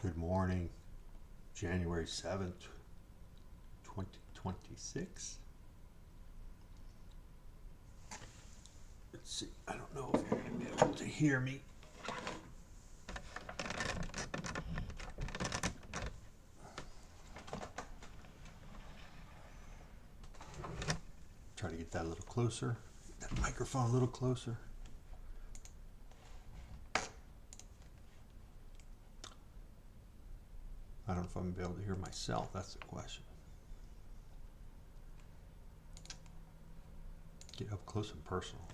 Good morning, January 7th, 2026. Let's see, I don't know if you're going to be able to hear me. Try to get that a little closer, that microphone a little closer. I don't know if I'm going to be able to hear myself, that's the question. Get up close and personal.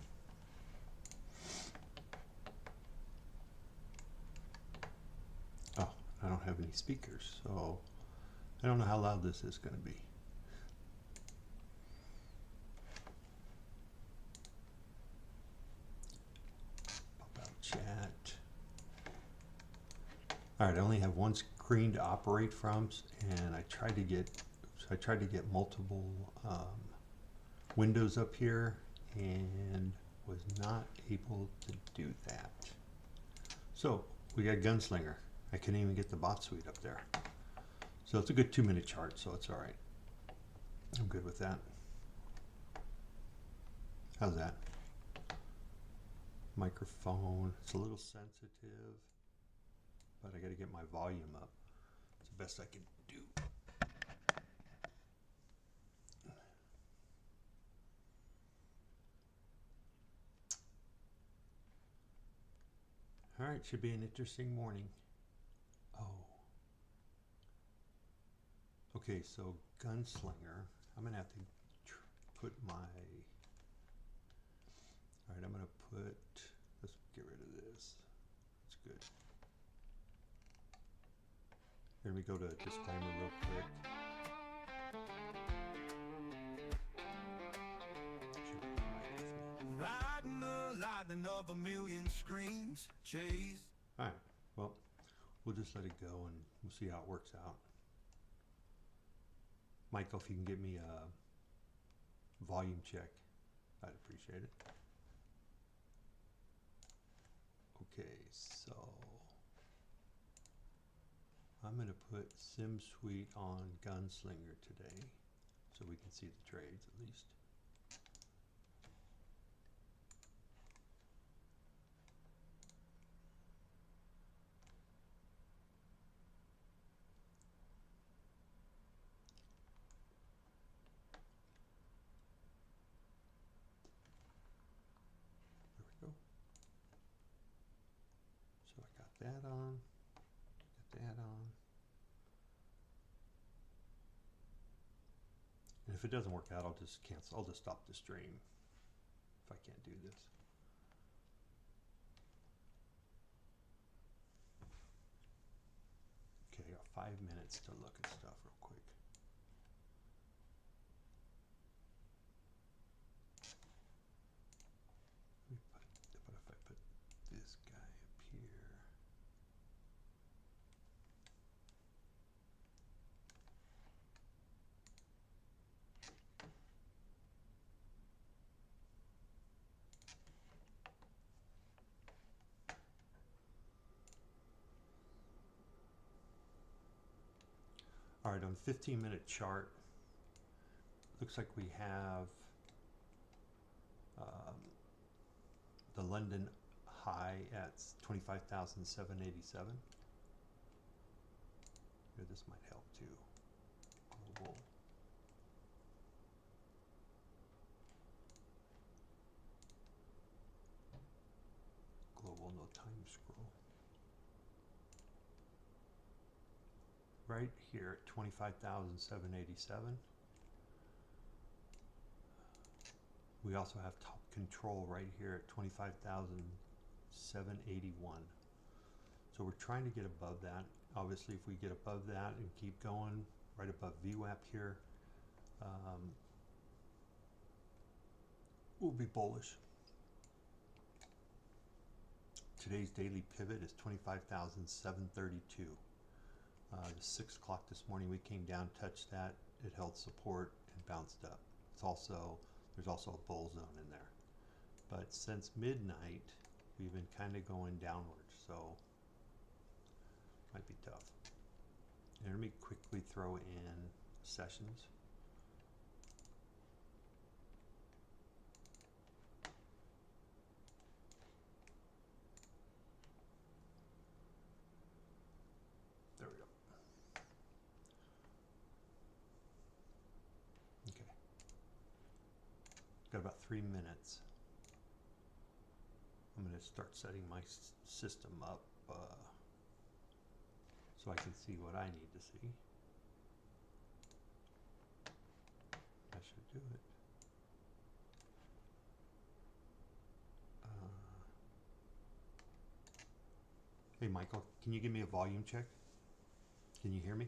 Oh, I don't have any speakers, so I don't know how loud this is going to be. Pop out chat. All right, I only have one screen to operate from, and I tried to get multiple windows up here and was not able to do that. So we got Gunslinger. I couldn't even get the bot suite up there. So it's a good 2-minute chart, so it's all right. I'm good with that. How's that? Microphone, it's a little sensitive, but I got to get my volume up. It's the best I can do. All right, should be an interesting morning. Oh. Okay, so Gunslinger, I'm going to have to put my... All right, I'm going to put... Let's get rid of this. That's good. Here, let me go to a disclaimer real quick. Riding the lightning of a million screens, chase. All right, well, we'll just let it go and we'll see how it works out. Michael, if you can give me a volume check, I'd appreciate it. Okay, so I'm going to put SimSuite on Gunslinger today so we can see the trades at least. There we go. So I got that on, got that on. And if it doesn't work out, I'll just cancel. I'll just stop the stream if I can't do this. Okay, I got 5 minutes to look at stuff real quick. What if I put this guy up here? All right, on 15-minute chart, looks like we have the London high at 25,787. Here, this might help too. Global. Global, no time scroll. Right here at 25,787. We also have top control right here at 25,781. So we're trying to get above that. Obviously, if we get above that and keep going right above VWAP here, we'll be bullish. Today's daily pivot is 25,732. The 6 o'clock this morning, we came down, touched that, it held support and bounced up. There's also a bull zone in there. But since midnight, we've been kind of going downwards, so might be tough. And let me quickly throw in sessions. There we go. Okay. Got about 3 minutes. I'm going to start setting my system up so I can see what I need to see. I should do it. Hey Michael, can you give me a volume check? Can you hear me?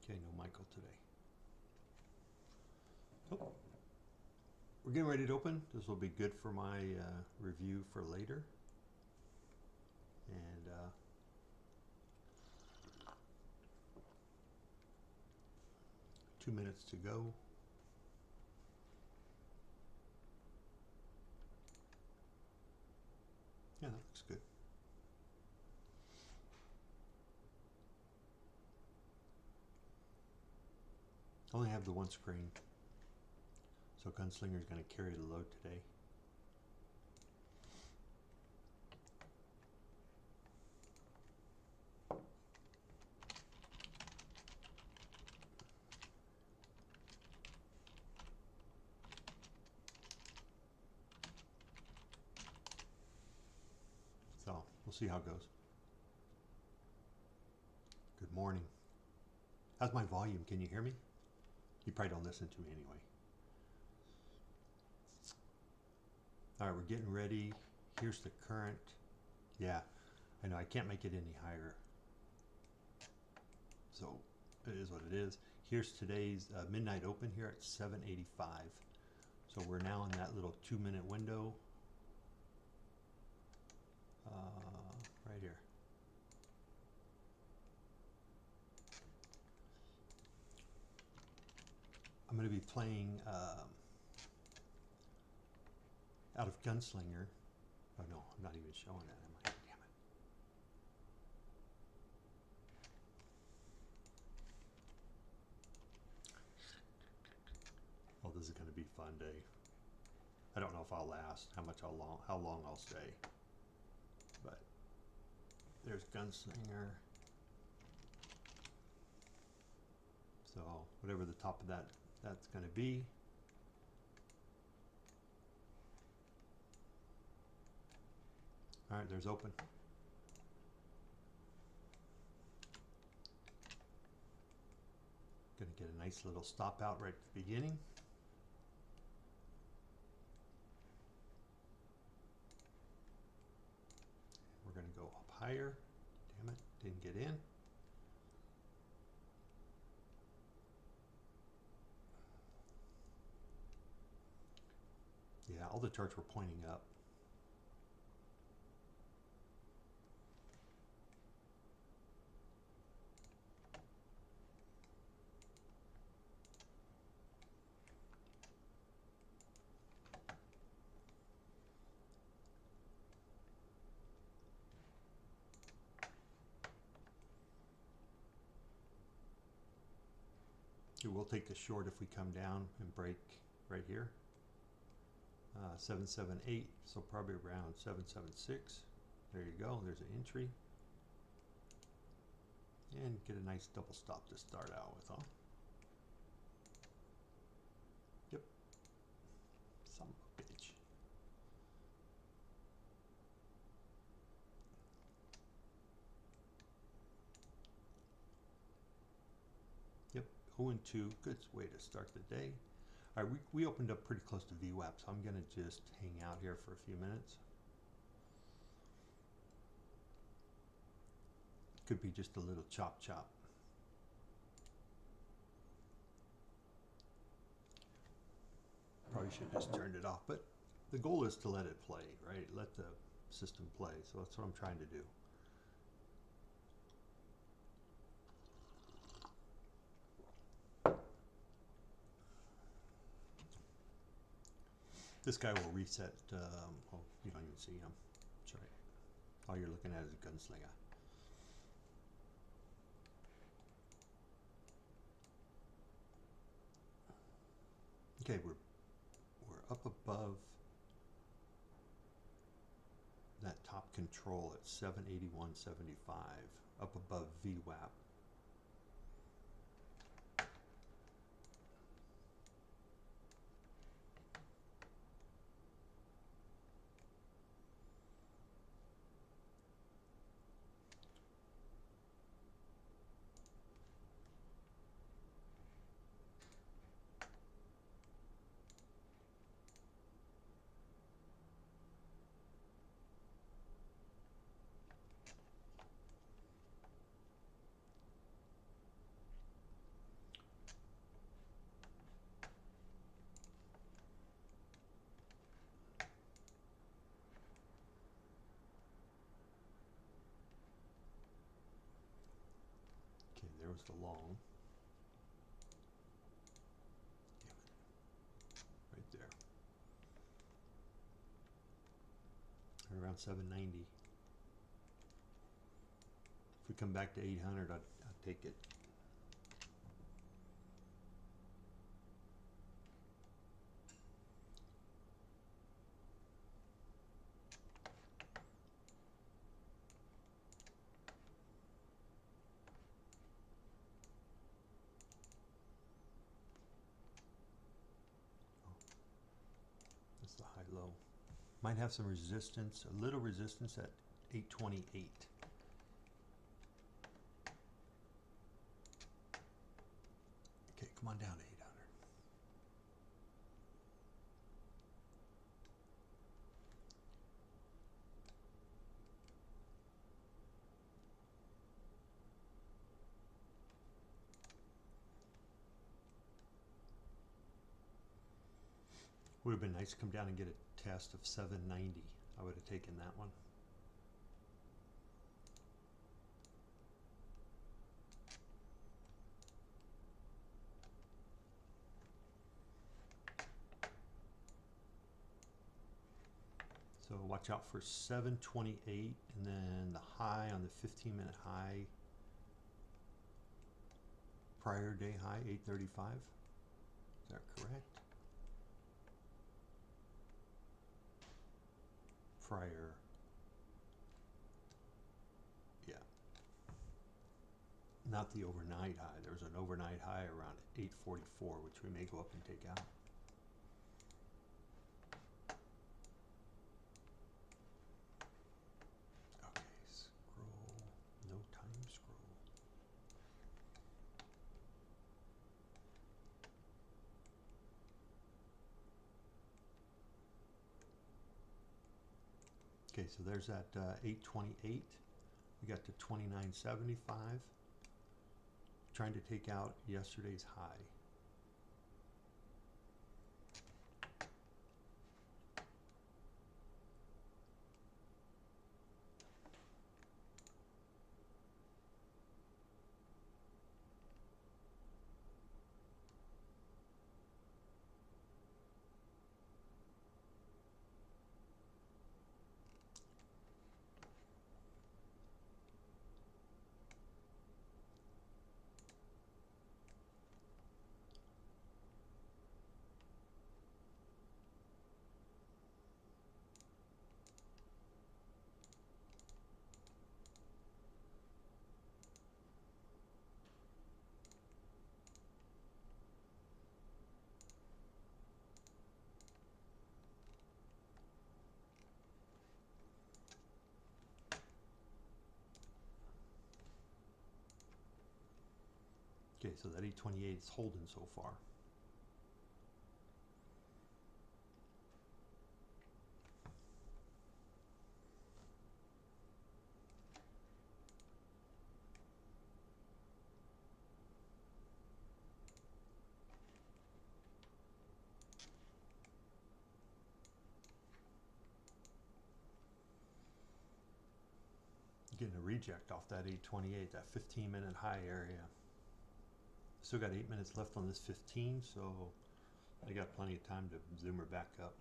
Okay, no Michael today. Oh, we're getting ready to open. This will be good for my review for later. And 2 minutes to go. Yeah, that looks good. I only have the one screen, so Gunslinger is going to carry the load today. So we'll see how it goes. Good morning. How's my volume? Can you hear me? You probably don't listen to me anyway. All right, we're getting ready. Here's the current. Yeah, I know I can't make it any higher. So it is what it is. Here's today's midnight open here at 7:85. So we're now in that little 2-minute window. Right here. I'm going to be playing out of Gunslinger. Oh no, I'm not even showing that, am I? Damn it. Well, this is going to be a fun day. I don't know if I'll last, how long I'll stay. But there's Gunslinger. So whatever the top of that's going to be. All right, there's open. Going to get a nice little stop out right at the beginning. We're going to go up higher. Damn it, didn't get in. Yeah, all the charts were pointing up. We'll take the short if we come down and break right here. 778, so probably around 776. There you go, there's an entry. And get a nice double stop to start out with, huh? Yep. Son of a bitch. Yep, 0 and 2, good way to start the day. All right, we opened up pretty close to VWAP, so I'm going to just hang out here for a few minutes. Could be just a little chop. Probably should have just turned it off, but the goal is to let it play, right? Let the system play, so that's what I'm trying to do. This guy will reset. Oh, you don't even see him. That's right. All you're looking at is a gunslinger. Okay, we're up above that top control at 781.75, up above VWAP. Okay, there was the long. Damn it. Right there. Right around 790. If we come back to 800, I'd take it. That's the high-low. Might have some resistance, a little resistance at 828. Okay, come on down to 800. Would have been nice to come down and get a test of 790. I would have taken that one. So watch out for 728 and then the high on the 15-minute high, prior day high, 835. Is that correct? Prior, yeah. Not the overnight high. There was an overnight high around 844, which we may go up and take out. Okay, scroll, no time scroll. Okay, so there's that 828. We got to 2975. Trying to take out yesterday's high. Okay, so that 828 is holding so far. Getting a reject off that 828, that 15-minute high area. Still got 8 minutes left on this 15, so I got plenty of time to zoom her back up.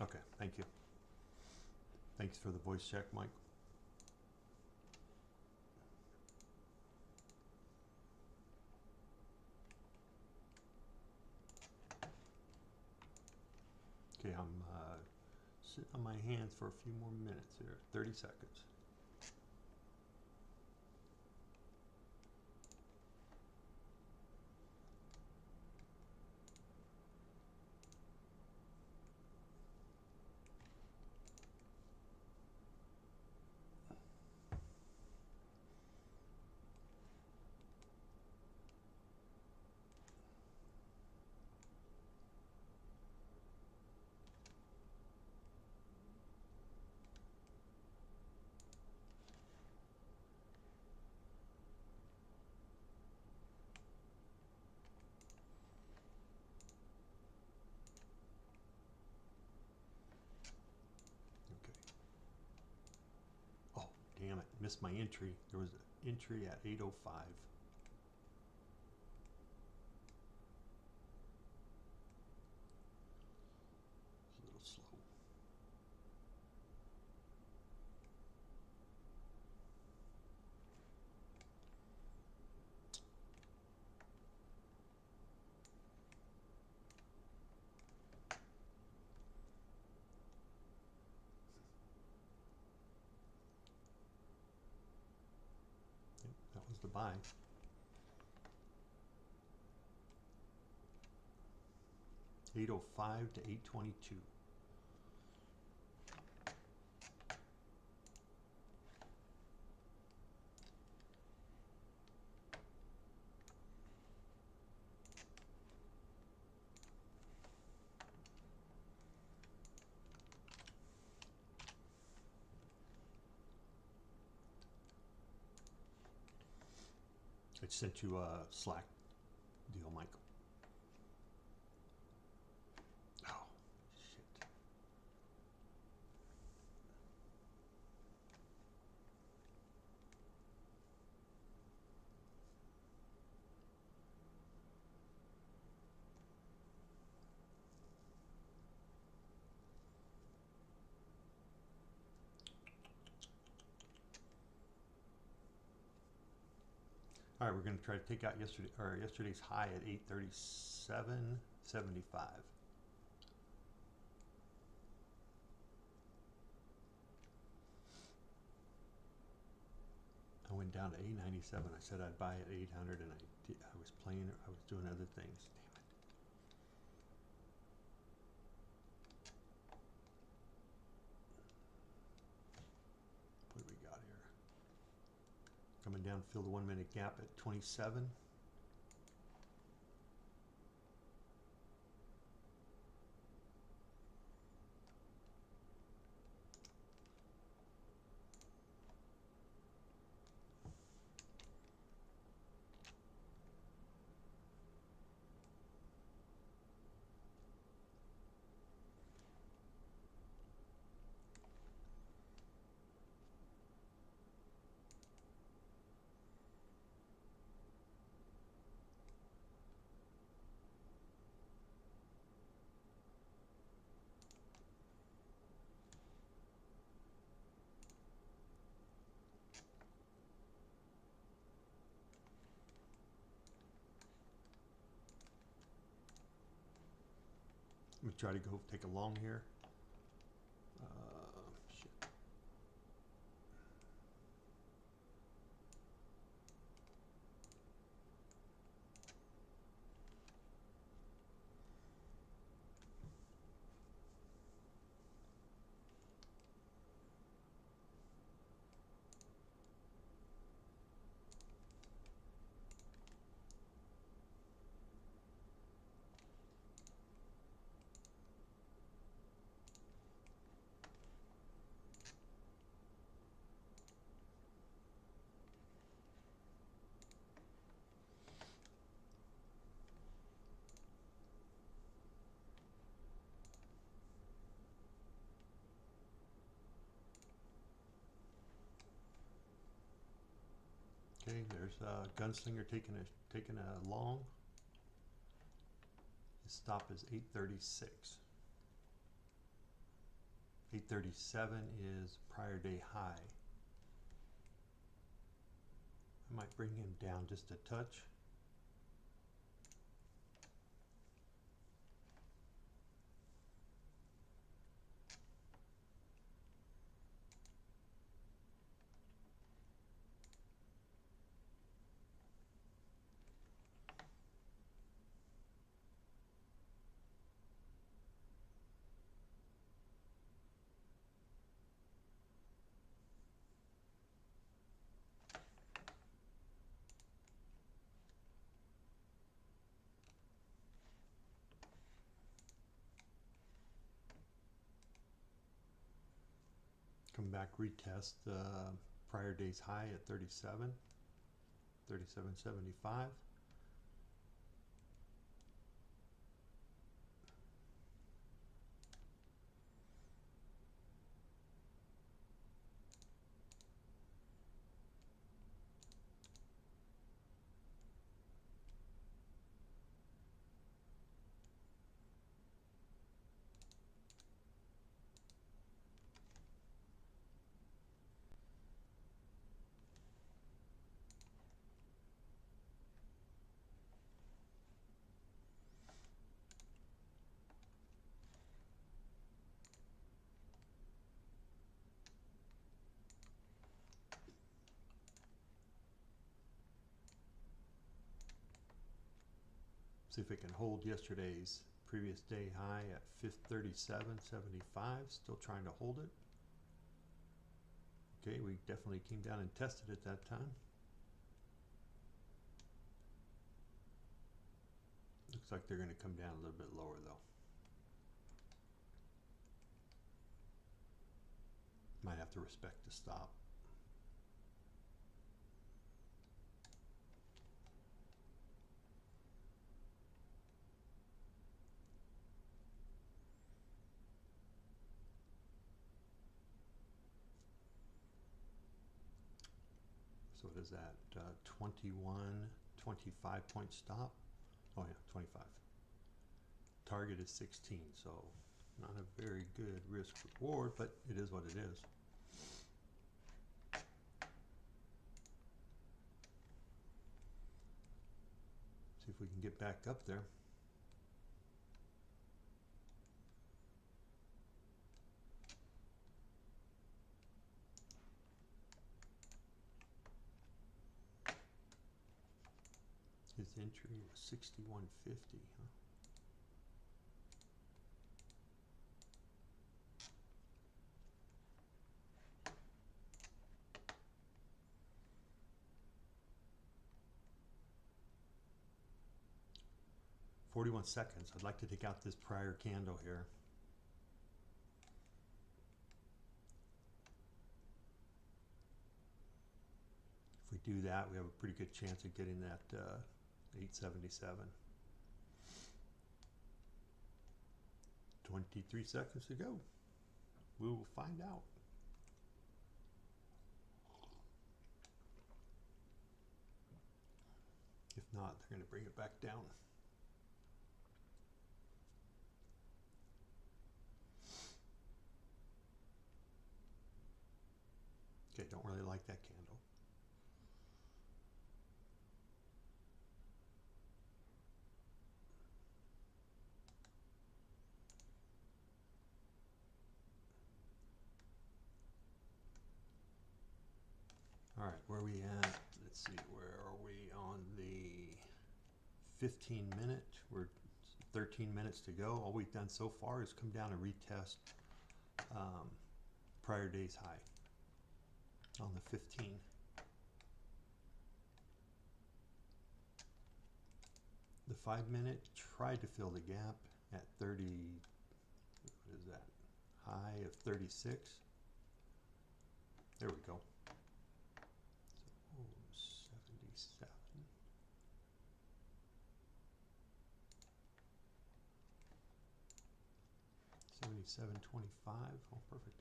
Okay, thank you. Thanks for the voice check, Mike. Okay, I'm sitting on my hands for a few more minutes here, 30 seconds. Okay. Oh, damn it, missed my entry. There was an entry at 8:05. It's a little slow. Yep, that was the buy. $8:05 to 8:22. I sent you a Slack deal, Michael. Oh, shit. All right, we're going to try to take out yesterday's high at 837.75. I went down to 897. I said I'd buy at 800, and I was playing. I was doing other things. Damn it. What do we got here? Coming down, fill the 1 minute gap at 27. Let me try to go take a long here. Shit. Okay, there's a gunslinger taking a long. His stop is 836. 837 is prior day high. I might bring him down just a touch. Come back, retest the prior day's high at 37, 37.75. See if it can hold yesterday's previous day high at 37.75. Still trying to hold it. Okay, we definitely came down and tested it that time. Looks like they're going to come down a little bit lower though. Might have to respect the stop. So what is that? 25 point stop. Oh yeah, 25. Target is 16, so not a very good risk reward, but it is what it is. See if we can get back up there. His entry was 61.50, huh? "41 seconds. I'd like to take out this prior candle here. If we do that, we have a pretty good chance of getting that 877. 23 seconds to go. We will find out. If not, they're going to bring it back down. Okay, don't really like that candle. All right, where are we at? Let's see, where are we on the 15 minute? We're 13 minutes to go. All we've done so far is come down and retest prior day's high on the 15. The 5 minute tried to fill the gap at 30, what is that? High of 36. There we go. So, 77. 77.25. Oh, perfect.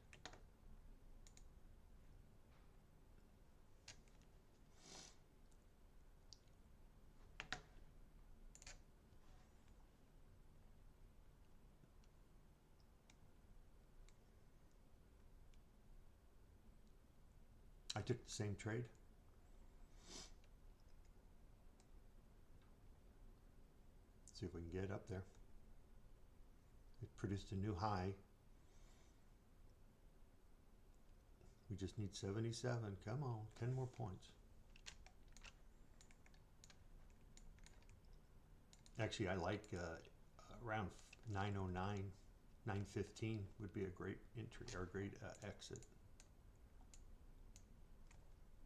I took the same trade. See if we can get it up there. It produced a new high. We just need 77. Come on, 10 more points. Actually, I like around 909, 915 would be a great entry or a great exit.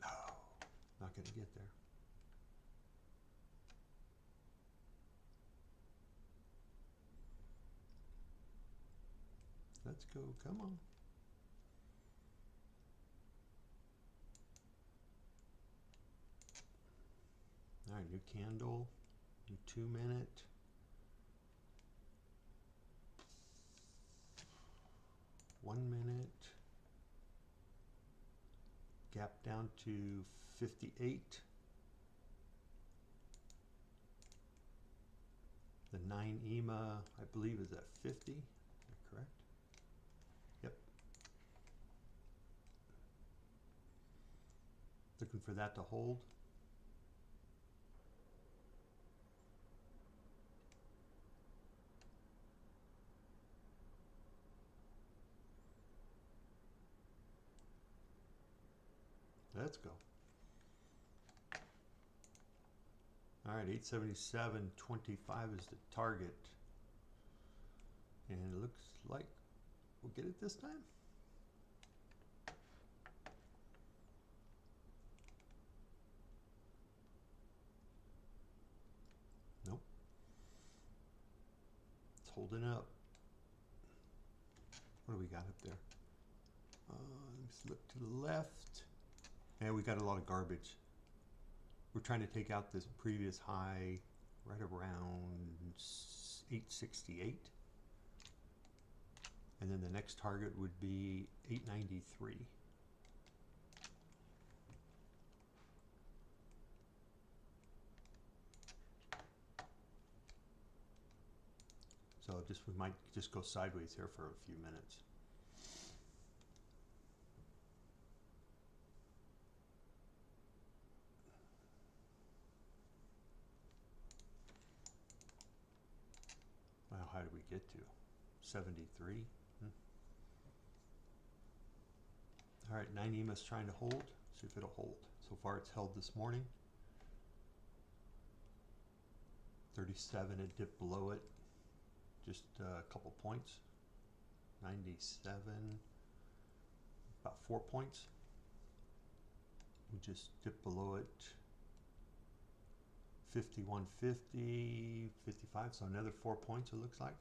No, not going to get there. Let's go, come on. All right, new candle, new 2 minute. One minute. Gap down to 58. The 9 EMA, I believe, is at 50. Is that correct? Yep. Looking for that to hold. Let's go. All right, 877.25 is the target. And it looks like we'll get it this time. Nope. It's holding up. What do we got up there? Let's look to the left. And we got a lot of garbage. We're trying to take out this previous high right around 868. And then the next target would be 893. So we might just go sideways here for a few minutes. Wow, how did we get to 73? All right, 9 EMA's trying to hold. See if it'll hold. So far it's held this morning. 37, it dipped below it. Just a couple points. 97, about 4 points. We just dipped below it. 51.50, 55, so another 4 points it looks like.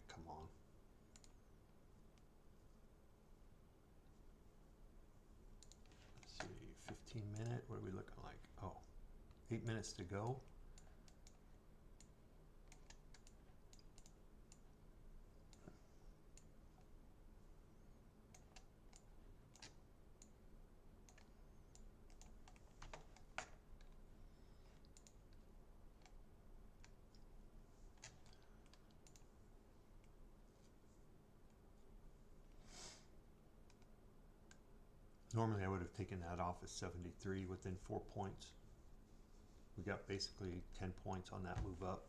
Come on. Let's see, 15 minute, what are we looking like? Oh, 8 minutes to go. Normally I would have taken that off at 73 within 4 points. We got basically 10 points on that move up.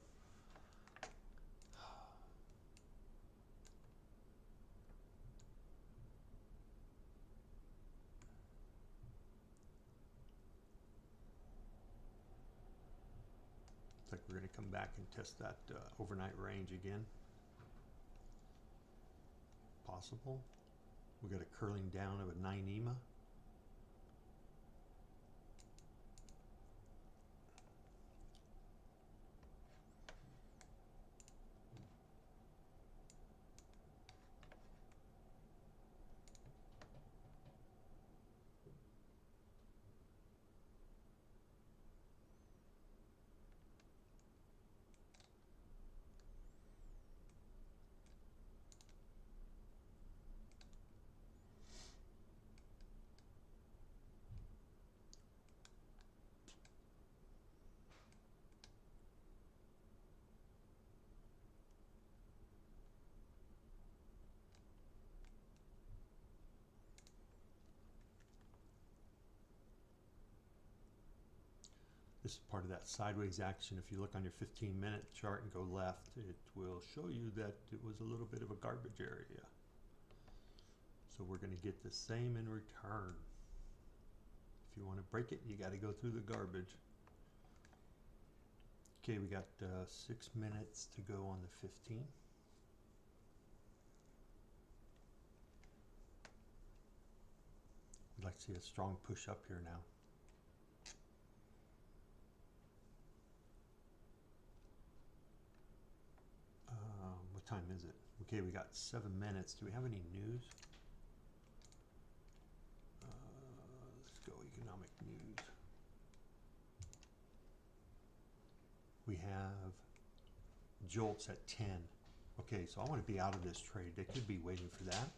Looks like we're going to come back and test that overnight range again. Possible. We got a curling down of a 9 EMA. This is part of that sideways action. If you look on your 15-minute chart and go left, it will show you that it was a little bit of a garbage area. So we're going to get the same in return. If you want to break it, you got to go through the garbage. Okay, we got 6 minutes to go on the 15. I'd like to see a strong push up here now. What time is it? Okay, we got 7 minutes. Do we have any news? Let's go economic news. We have jolts at 10. Okay, so I want to be out of this trade. They could be waiting for that.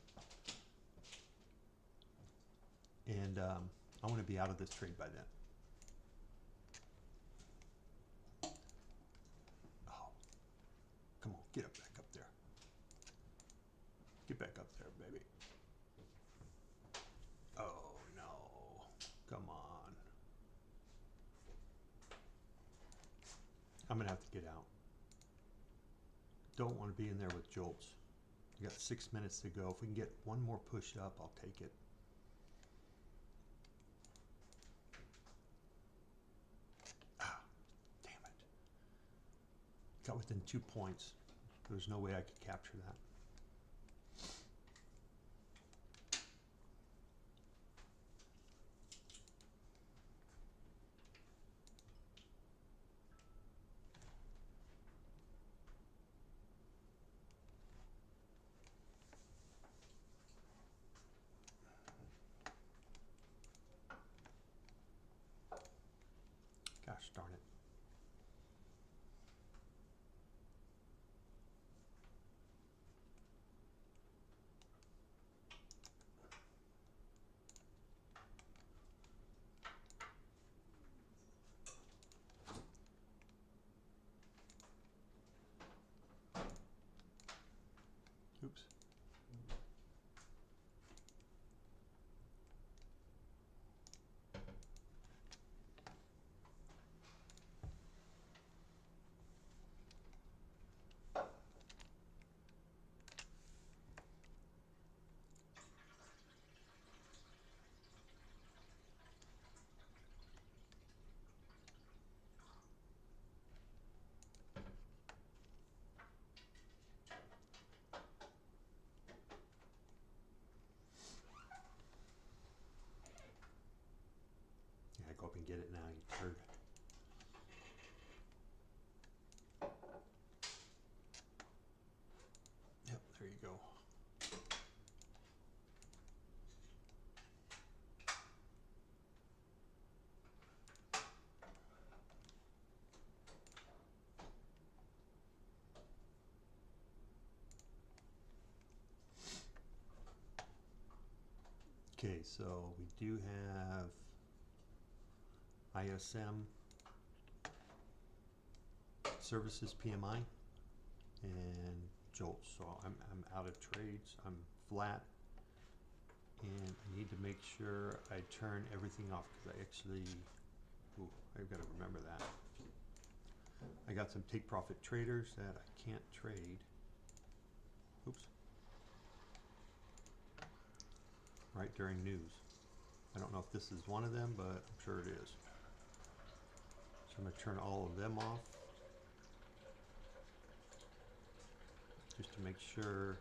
And I want to be out of this trade by then. Oh, come on, get up back up there. Get back up there, baby. Oh, no. Come on. I'm going to have to get out. Don't want to be in there with jolts. We got 6 minutes to go. If we can get one more push up, I'll take it. Ah, damn it. Got within 2 points. There's no way I could capture that. Gosh darn it. Oops. Yeah, go up and get it now, you turd. Yep, there you go. Okay, so we do have ISM services PMI and jolts. So I'm out of trades. I'm flat, and I need to make sure I turn everything off because I actually, I've got to remember that. I got some take profit traders that I can't trade. Oops. Right during news. I don't know if this is one of them, but I'm sure it is. So I'm going to turn all of them off just to make sure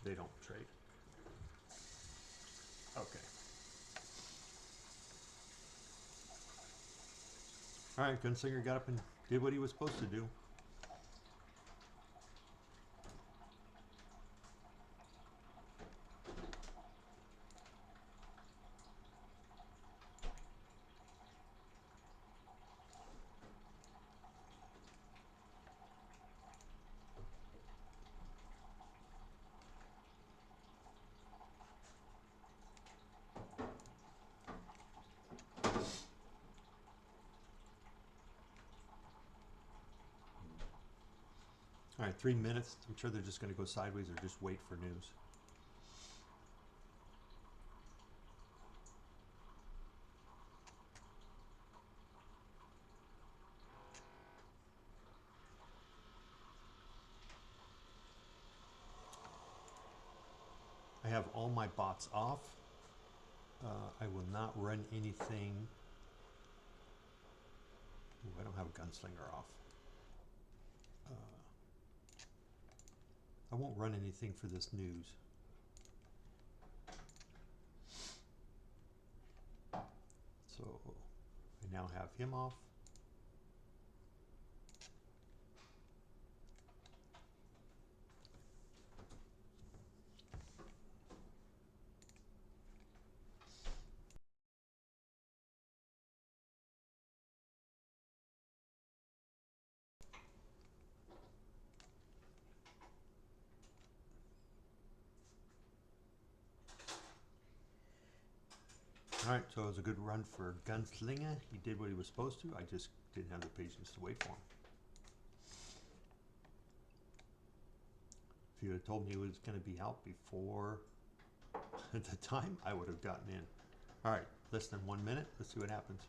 they don't trade. Okay. All right, Gunslinger got up and did what he was supposed to do. All right, 3 minutes. I'm sure they're just going to go sideways or just wait for news. I have all my bots off. I will not run anything. Ooh, I don't have Gunslinger off. I won't run anything for this news. So I now have him off. Alright, so it was a good run for Gunslinger. He did what he was supposed to. I just didn't have the patience to wait for him. If you had told me he was going to be out before the time, I would have gotten in. Alright, less than 1 minute. Let's see what happens.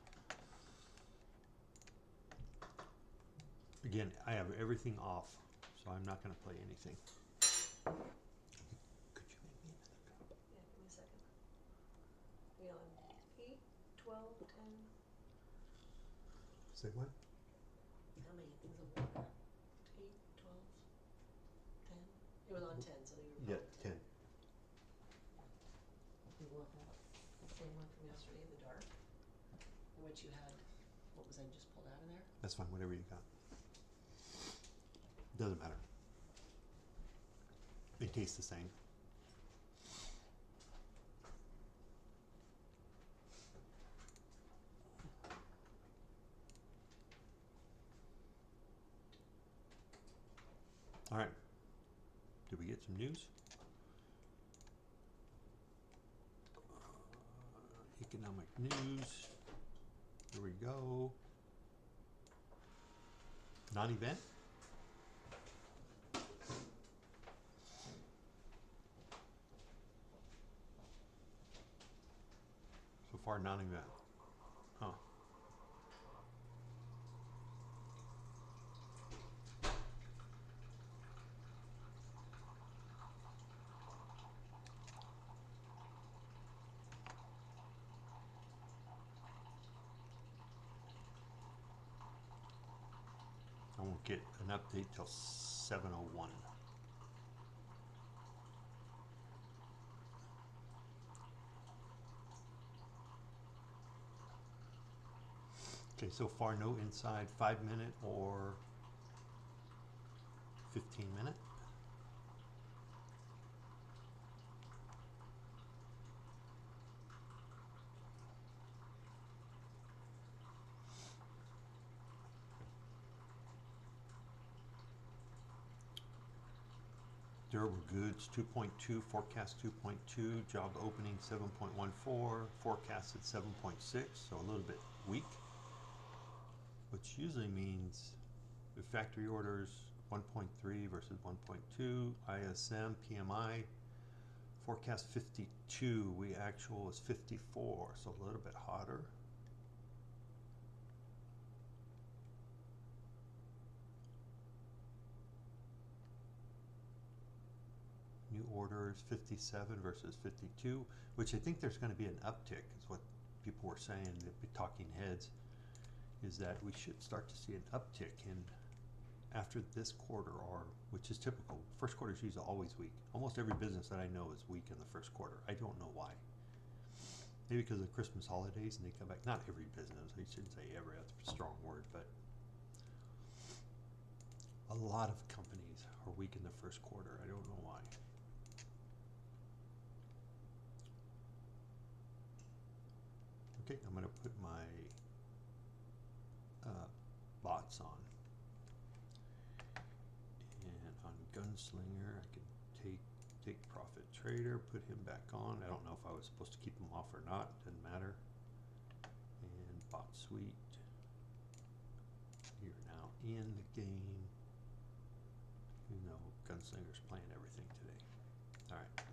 Again, I have everything off, so I'm not going to play anything. Could you make me another cup? Yeah, give me a second. We on 8, 12, 10? Say what? How many things of water? 8, 12, 10? It was on 10, so you were Yeah, 10. We will have the same one from yesterday in the dark, which you had, what was I just pulled out of there? That's fine, whatever you got. Doesn't matter. They taste the same. All right. Did we get some news? Economic news. Here we go. Non-event. So far, non-event. Huh. I won't get an update till 7:01. Okay, so far no inside 5-minute or 15-minute. Durable goods 2.2, forecast 2.2, job opening 7.14, forecasted 7.6, so a little bit weak, which usually means the factory orders 1.3 versus 1.2, ISM, PMI, forecast 52, we actual is 54, so a little bit hotter. New orders 57 versus 52, which I think there's going to be an uptick, is what people were saying, the talking heads, is that we should start to see an uptick in after this quarter, or which is typical. First quarter is usually always weak. Almost every business that I know is weak in the first quarter. I don't know why. Maybe because of the Christmas holidays and they come back. Not every business, I shouldn't say every, that's a strong word, but a lot of companies are weak in the first quarter. I don't know why. Okay, I'm going to put my bots on. And on Gunslinger, I can take Profit Trader, put him back on. I don't know if I was supposed to keep him off or not. Doesn't matter. And Bot Suite. You're now in the game. You know, Gunslinger's playing everything today. All right.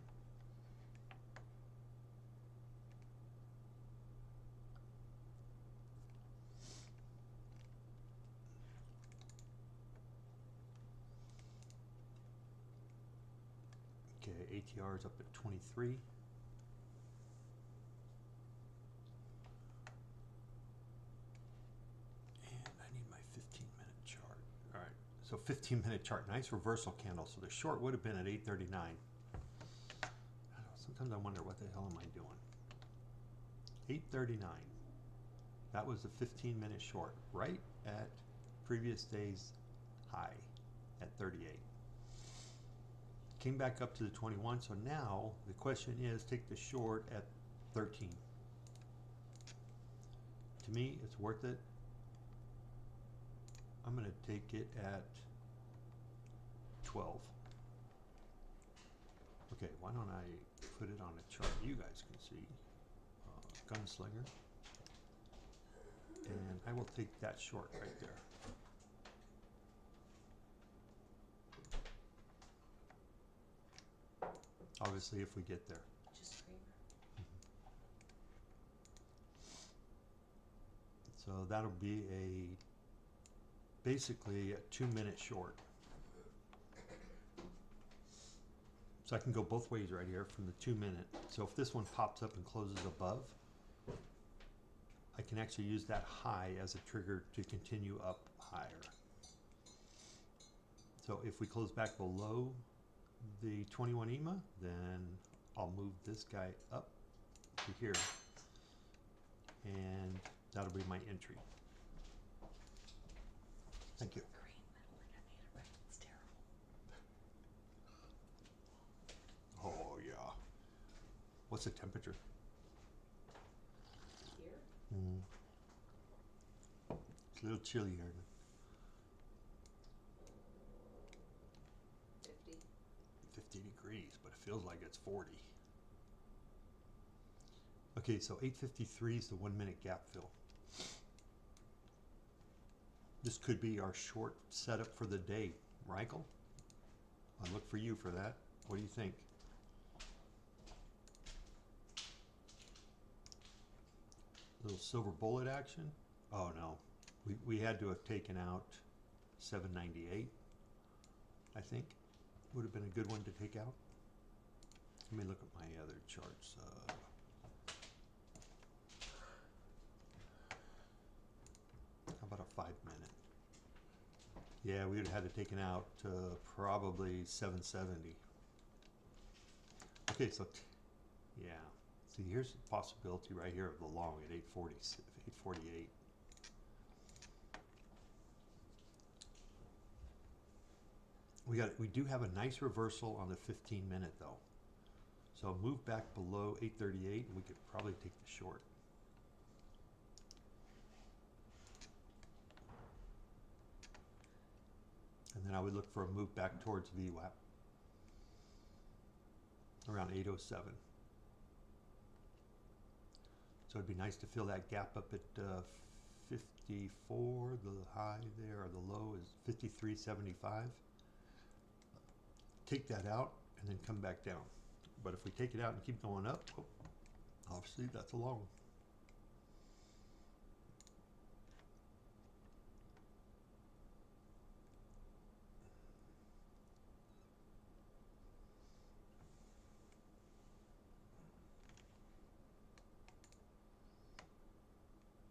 ATR is up at 23. And I need my 15-minute chart. All right, so 15-minute chart, nice reversal candle. So the short would have been at 839. I don't know, sometimes I wonder what the hell am I doing. 839. That was the 15-minute short, right at previous day's high at 38. Came back up to the 21, so now the question is take the short at 13. To me, it's worth it. I'm going to take it at 12. Okay, why don't I put it on a chart you guys can see. Gunslinger. And I will take that short right there. Obviously, if we get there. Just creamer. So that'll be basically a 2-minute short. So I can go both ways right here from the 2-minute. So if this one pops up and closes above, I can actually use that high as a trigger to continue up higher. So if we close back below the 21 EMA, then I'll move this guy up to here, and that'll be my entry. Thank you. Green, I don't think I made it right. It's terrible. Oh yeah. What's the temperature? Here? It's a little chilly here. 50. 50 degrees, but it feels like it's 40. Okay, so 8:53 is the 1-minute gap fill. This could be our short setup for the day. Reichel, I look for you for that. What do you think? Little silver bullet action? Oh no, we had to have taken out 798. I think would have been a good one to take out. Let me look at my other charts. How about a 5-minute? Yeah, we would have had to taken out probably 770. Okay, so yeah. See, here's the possibility right here of the long at 848. We do have a nice reversal on the 15-minute though. So move back below 838 and we could probably take the short. And then I would look for a move back towards VWAP around 807. So it'd be nice to fill that gap up at 54. The high there, or the low is 53.75. Take that out and then come back down. But if we take it out and keep going up, oh, obviously that's a long.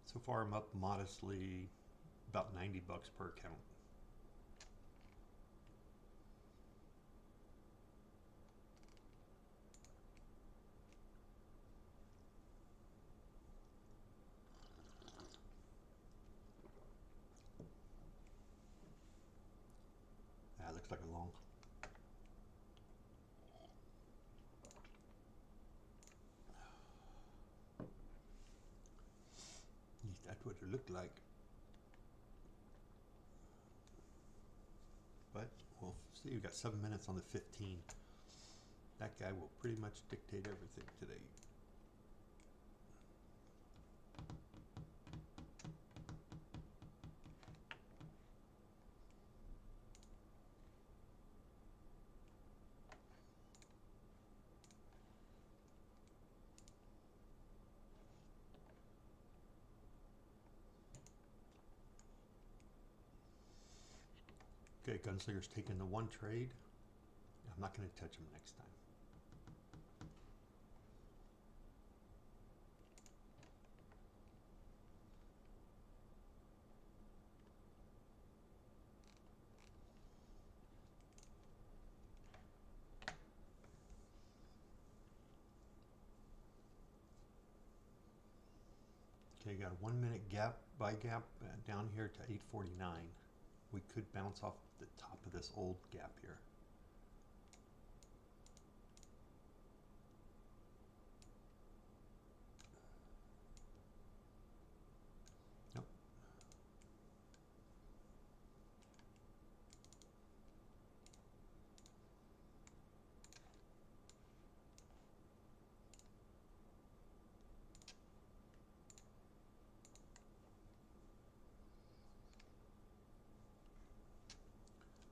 So far I'm up modestly about 90 bucks per account. That looks like a long. At least that's what it looked like. But we'll see. We've got 7 minutes on the 15. That guy will pretty much dictate everything today. Okay, Gunslinger's taking the one trade. I'm not going to touch him next time. you got a 1 minute gap buy gap down here to 849. We could bounce off the top of this old gap here. Nope.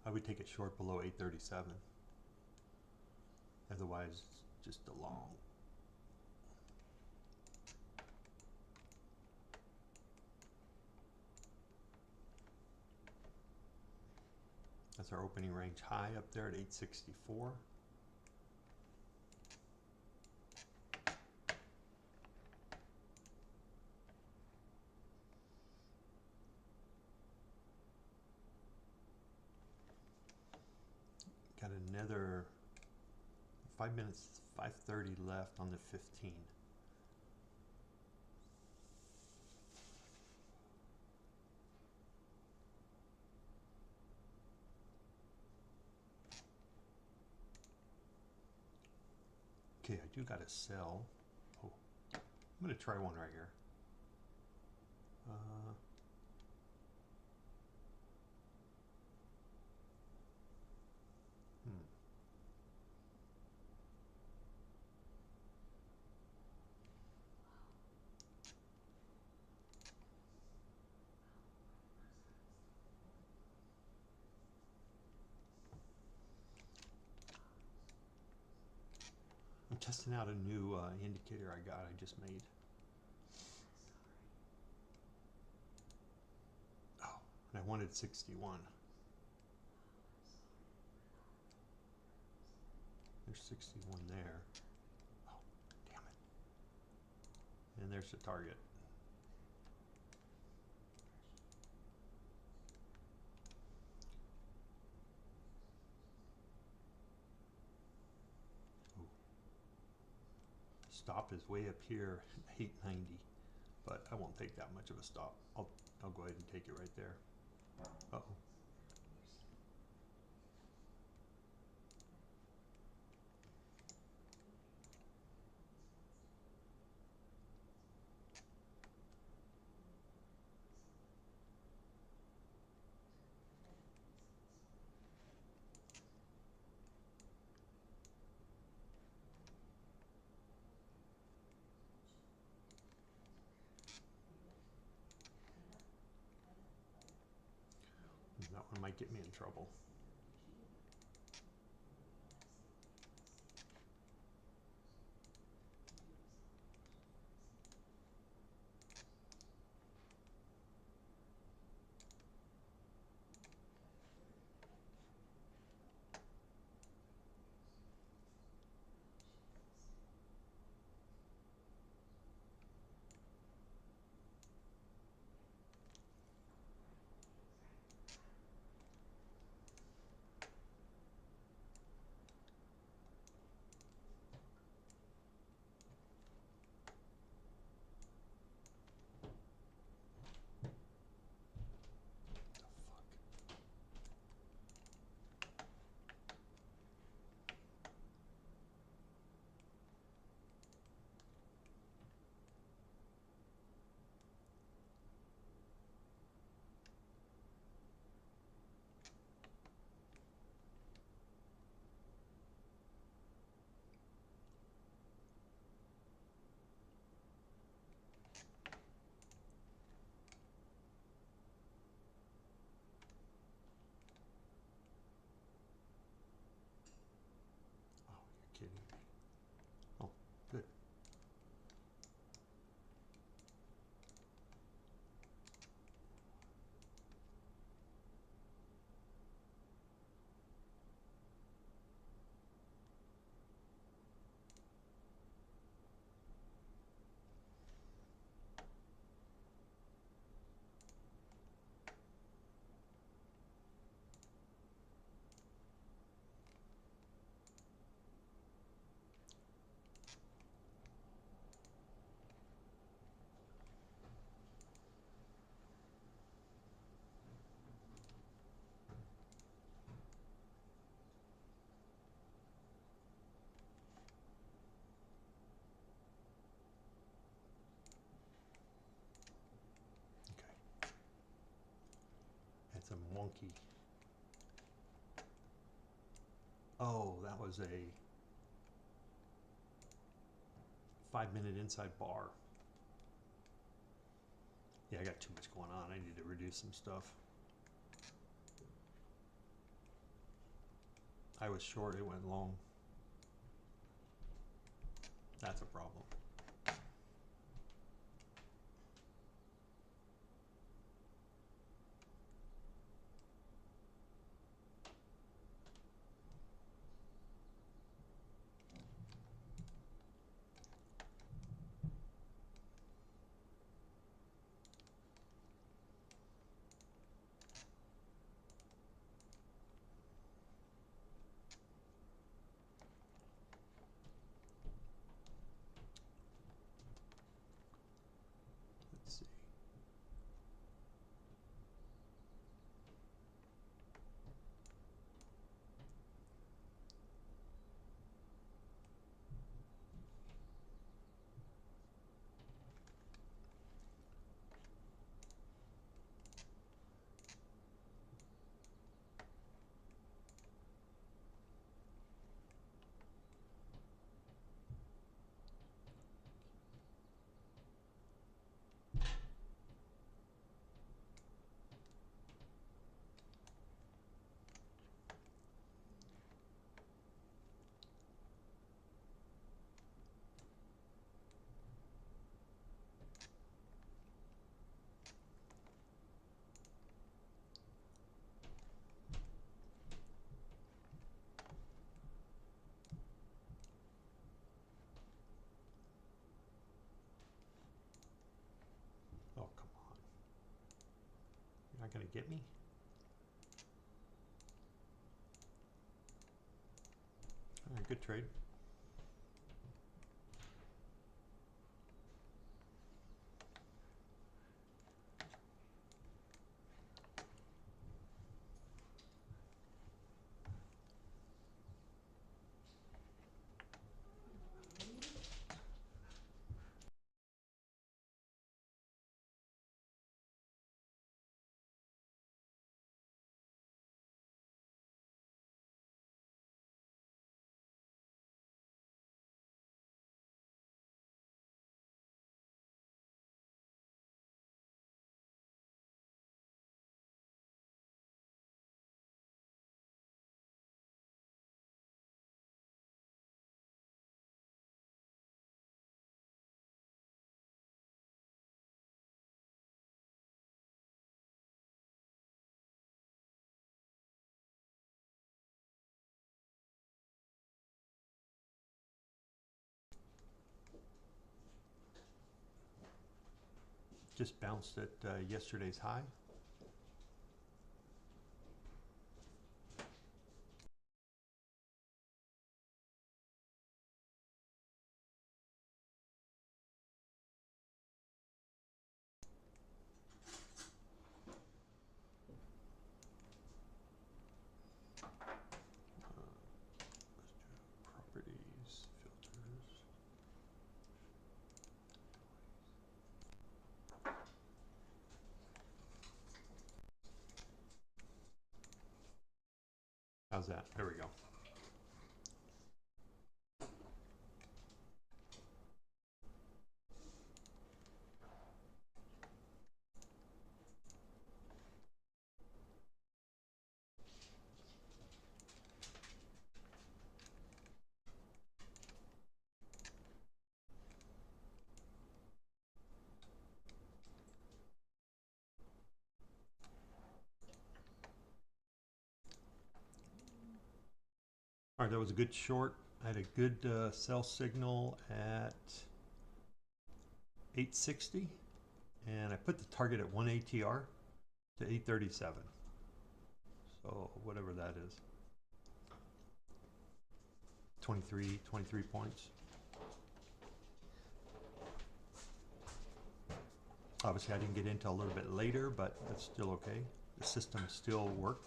I would take it short below 837. Otherwise, it's just a long. That's our opening range high up there at 864. Got another 5 minutes, 5:30 left on the 15. Okay, I do got to sell. Oh, I'm going to try one right here. I'm testing out a new indicator I just made. Oh, and I wanted 61. There's 61 there. Oh, damn it. And there's the target. Ooh. Stop is way up here at 890, but I won't take that much of a stop. I'll go ahead and take it right there. Uh-oh. That one might get me in trouble. system wonky. Oh, that was a 5-minute inside bar. Yeah, I got too much going on. I need to reduce some stuff. I was short, it went long. That's a problem. Let's see. Oh, come on. You're not going to get me? All right, good trade. Just bounced at yesterday's high. Properties, filters. How's that? There we go. All right, that was a good short. I had a good sell signal at 860, and I put the target at 1 ATR to 837. So whatever that is, 23 points. Obviously, I didn't get into a little bit later, but that's still okay. The system still worked.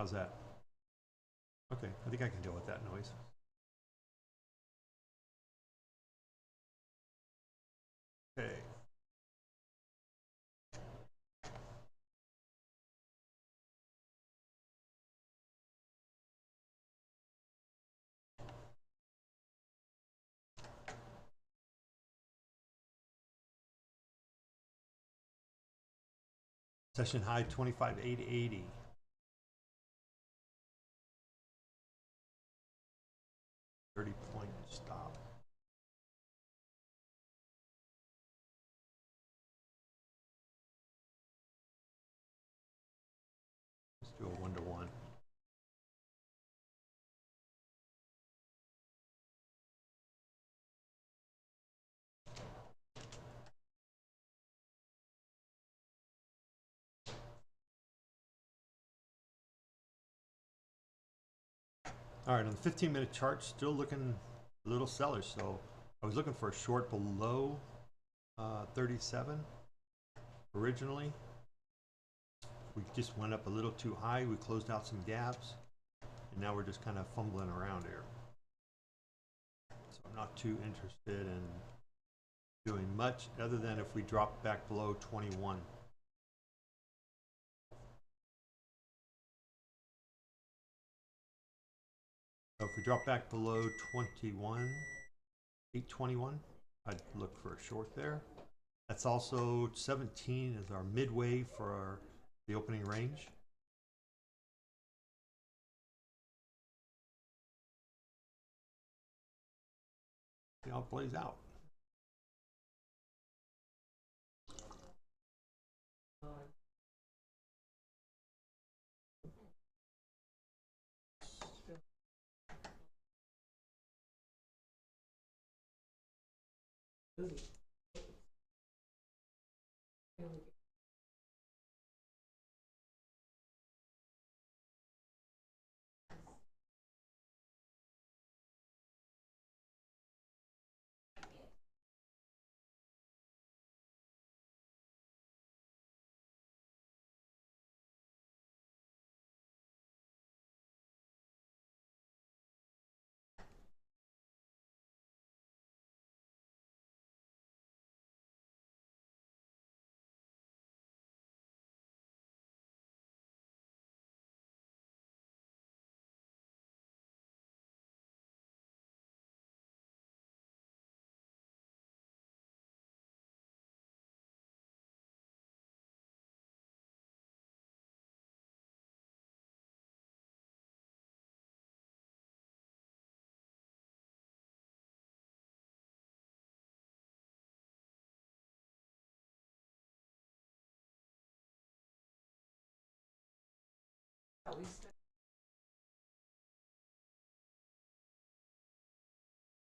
How's that? Okay, I think I can deal with that noise. Okay. Session high 25,880. 30-point stop. Let's do a 1-to-1. All right, on the 15-minute chart, still looking a little sellish. So I was looking for a short below 37 originally. We just went up a little too high. We closed out some gaps, and now we're just kind of fumbling around here. So I'm not too interested in doing much other than if we drop back below 21. So if we drop back below 821, I'd look for a short there. That's also 17 is our midway for the opening range. See how it plays out.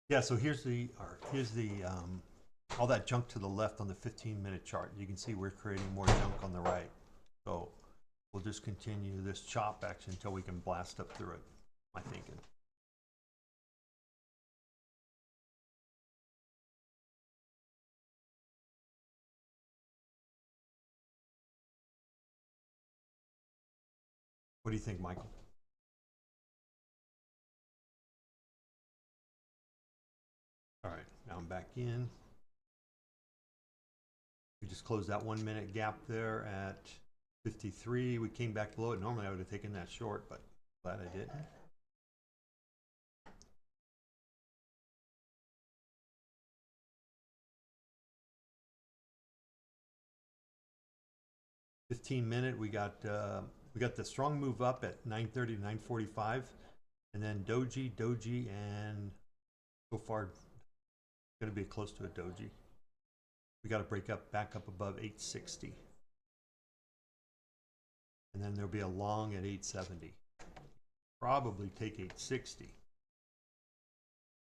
Yeah, so here's the all that junk to the left on the 15-minute chart. You can see we're creating more junk on the right. So we'll just continue this chop action until we can blast up through it, my thinking. What do you think, Michael? All right, now I'm back in. We just closed that 1 minute gap there at 53. We came back below it. Normally I would have taken that short, but glad I didn't. $15-minute, we got the strong move up at 9:30 to 9:45, and then doji, and so far going to be close to a doji. We got to break up back up above 860, and then there'll be a long at 870. Probably take 860.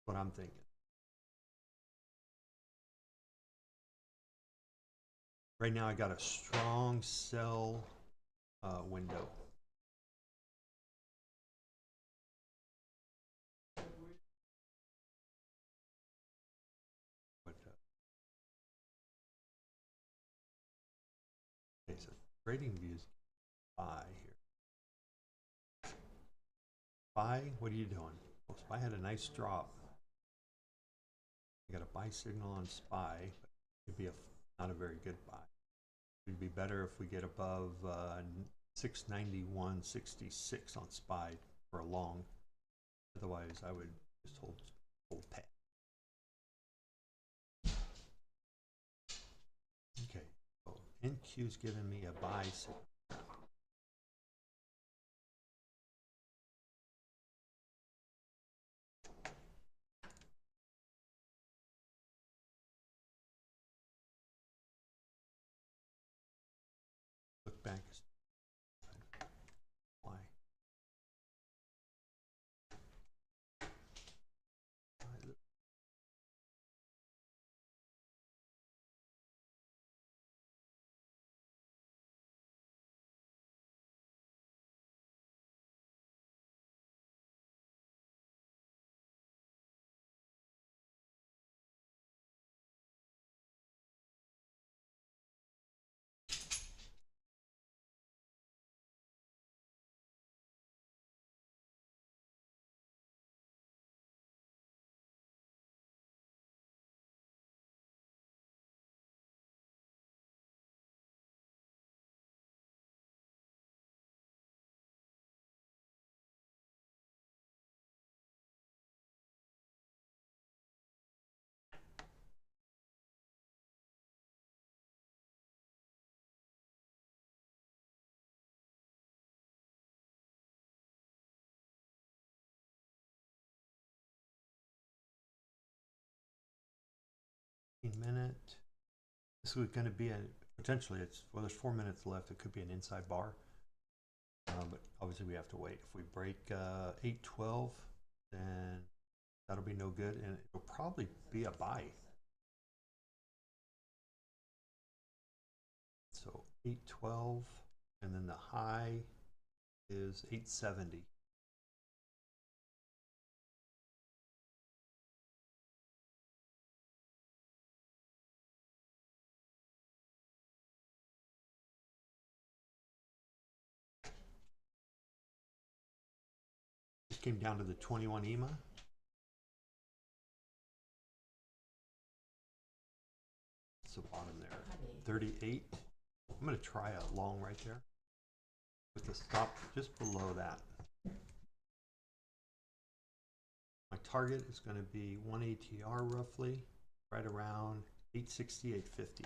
What I'm thinking. Right now I got a strong sell window. But, okay, so trading views buy here. SPY, what are you doing? Well, SPY had a nice drop. I got a buy signal on SPY, but it'd be not a very good buy. It'd be better if we get above 691.66 on SPY for a long. Otherwise, I would just hold pat. Okay, so NQ's giving me a buy signal. Look back. Why? Minute. This is going to be potentially there's 4 minutes left. It could be an inside bar, but obviously we have to wait. If we break 812, then that'll be no good, and it'll probably be a buy. So 812, and then the high is 870. Just came down to the 21 EMA. It's the bottom there. 38. I'm going to try a long right there with the stop just below that. My target is going to be 1 ATR roughly, right around 860, 850.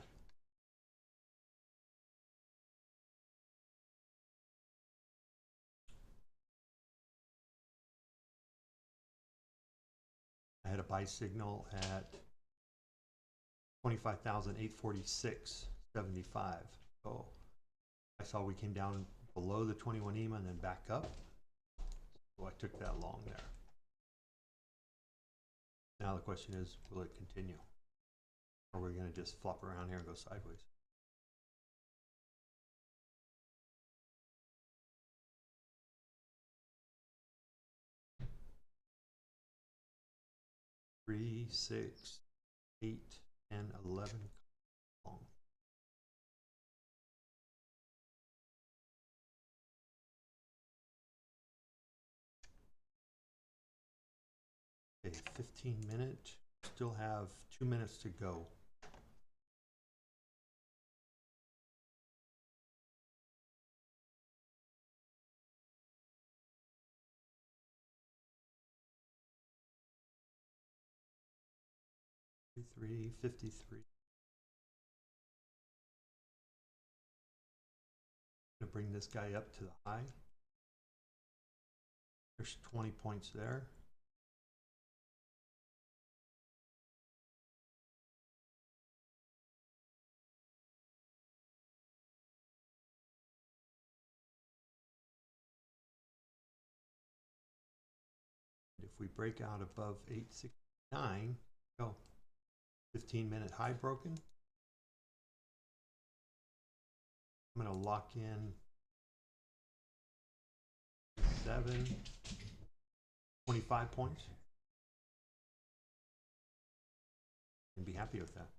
I had a buy signal at 25,846.75. So I saw we came down below the 21 EMA and then back up. So I took that long there. Now the question is, will it continue? Or are we going to just flop around here and go sideways? Three, 6, 8, 10, 11 long. Okay, 15 minute. Still have 2 minutes to go. $53.53. Gonna bring this guy up to the high. There's 20 points there. If we break out above 869, go. 15-minute high broken. I'm going to lock in 25 points and be happy with that.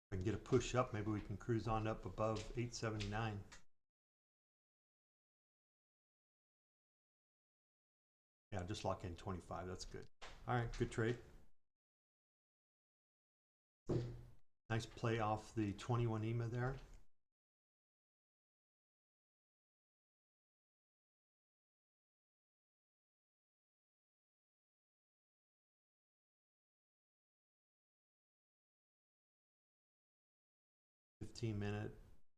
If I can get a push up, maybe we can cruise on up above 879. Yeah, just lock in 25. That's good. All right, good trade. Nice play off the 21 EMA there. Minute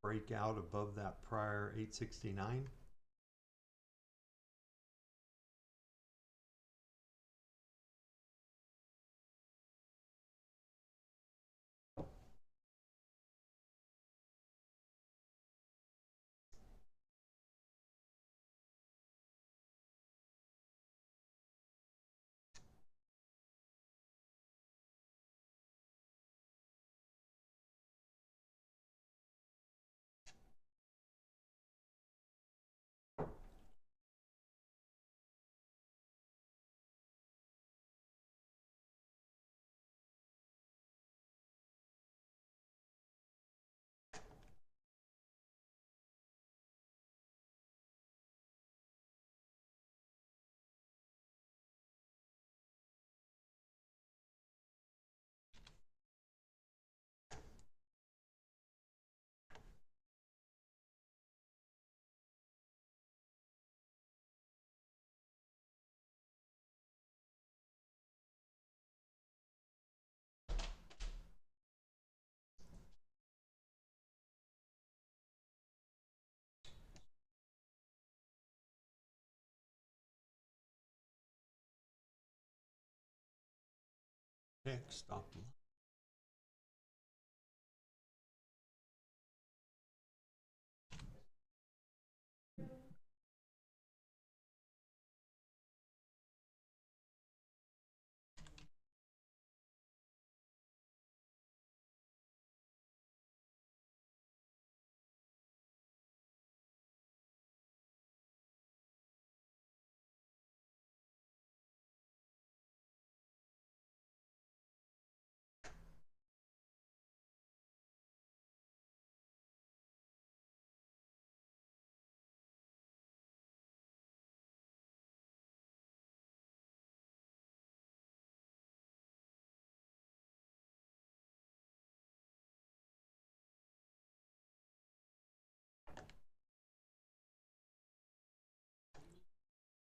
breakout above that prior 869. Next stop.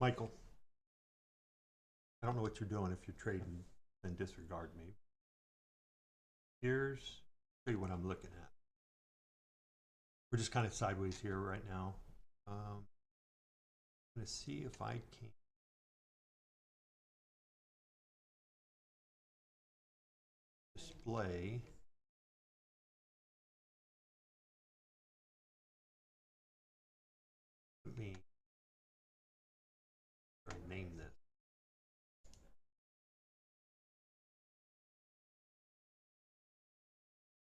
Michael, I don't know what you're doing if you're trading, then disregard me. Here's show you what I'm looking at. We're just kind of sideways here right now. I'm going to see if I can display me or name this.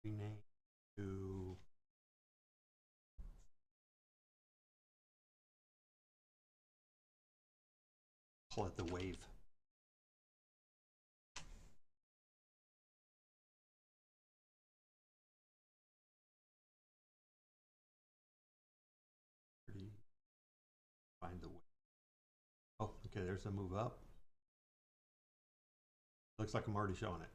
Rename to call it the wave. Find the wave. Oh, okay, there's a move up. Looks like I'm already showing it.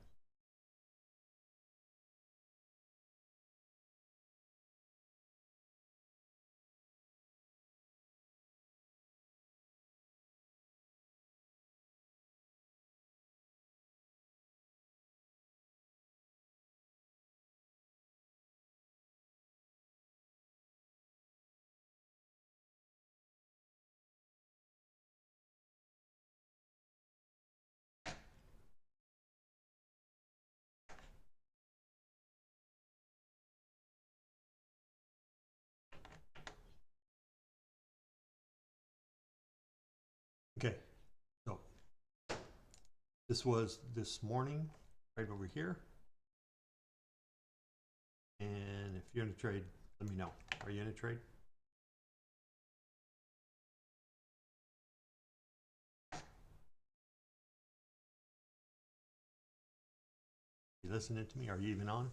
Okay, so this was this morning, right over here. And if you're in a trade, let me know. Are you in a trade? You listening to me? Are you even on?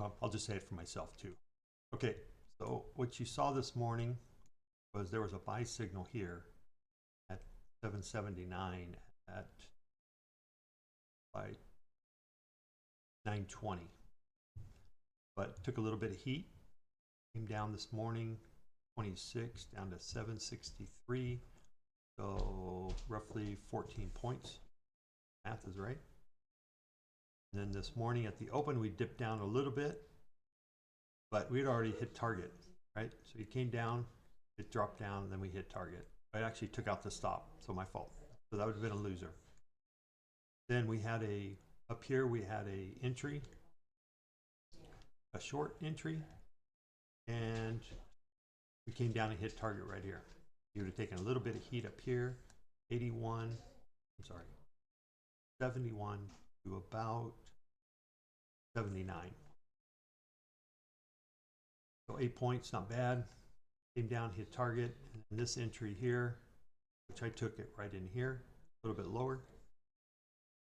I'll just say it for myself too. Okay, so what you saw this morning was there was a buy signal here at 779 at like 920, but took a little bit of heat, came down this morning 26 down to 763, so roughly 14 points. Math is right. And then this morning at the open we dipped down a little bit, but we'd already hit target, right? So it came down, it dropped down, and then we hit target. I actually took out the stop, so my fault. So that would have been a loser. Then we had up here we had a entry, a short entry, and we came down and hit target right here. You would have taken a little bit of heat up here, 71, 71 to about 79. So 8 points, not bad. Came down, hit target, and this entry here, which I took it right in here, a little bit lower,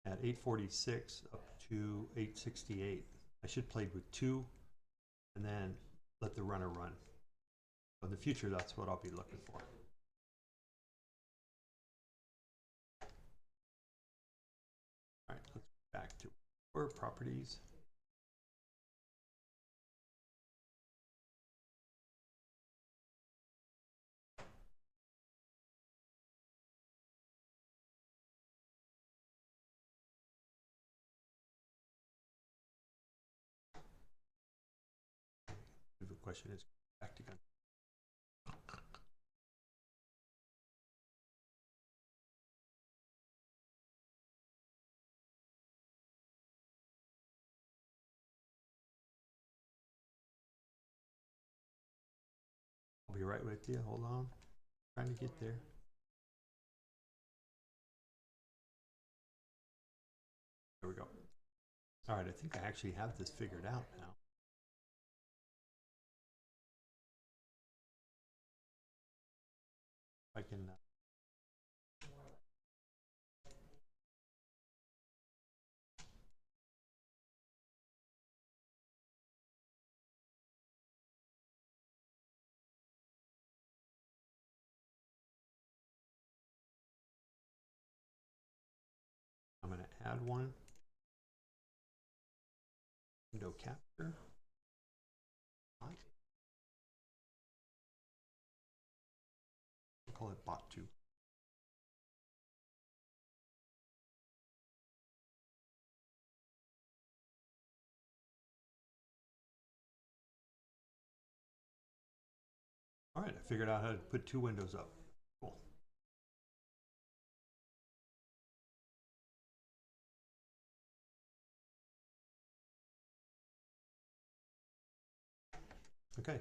at 846 up to 868. I should play with 2 and then let the runner run. So in the future, that's what I'll be looking for. All right, let's go back to our properties. The question is back to gun. I'll be right with you. Hold on. Trying to get there. There we go. All right, I think I actually have this figured out now. I can I'm going to add one. Window capture. We'll call it bot 2. All right, I figured out how to put 2 windows up. Cool. Okay.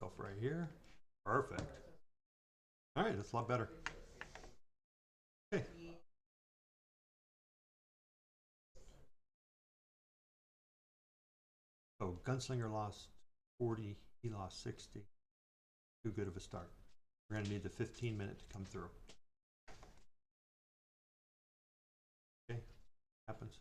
Self right here. Perfect. All right, that's a lot better. Okay. So Gunslinger lost 40, he lost 60. Too good of a start. We're going to need the 15-minute to come through. Okay, happens.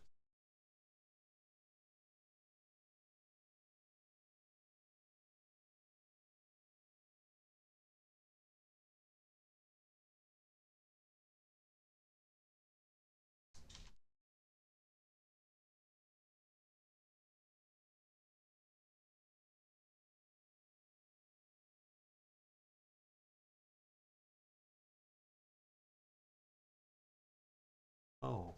Oh.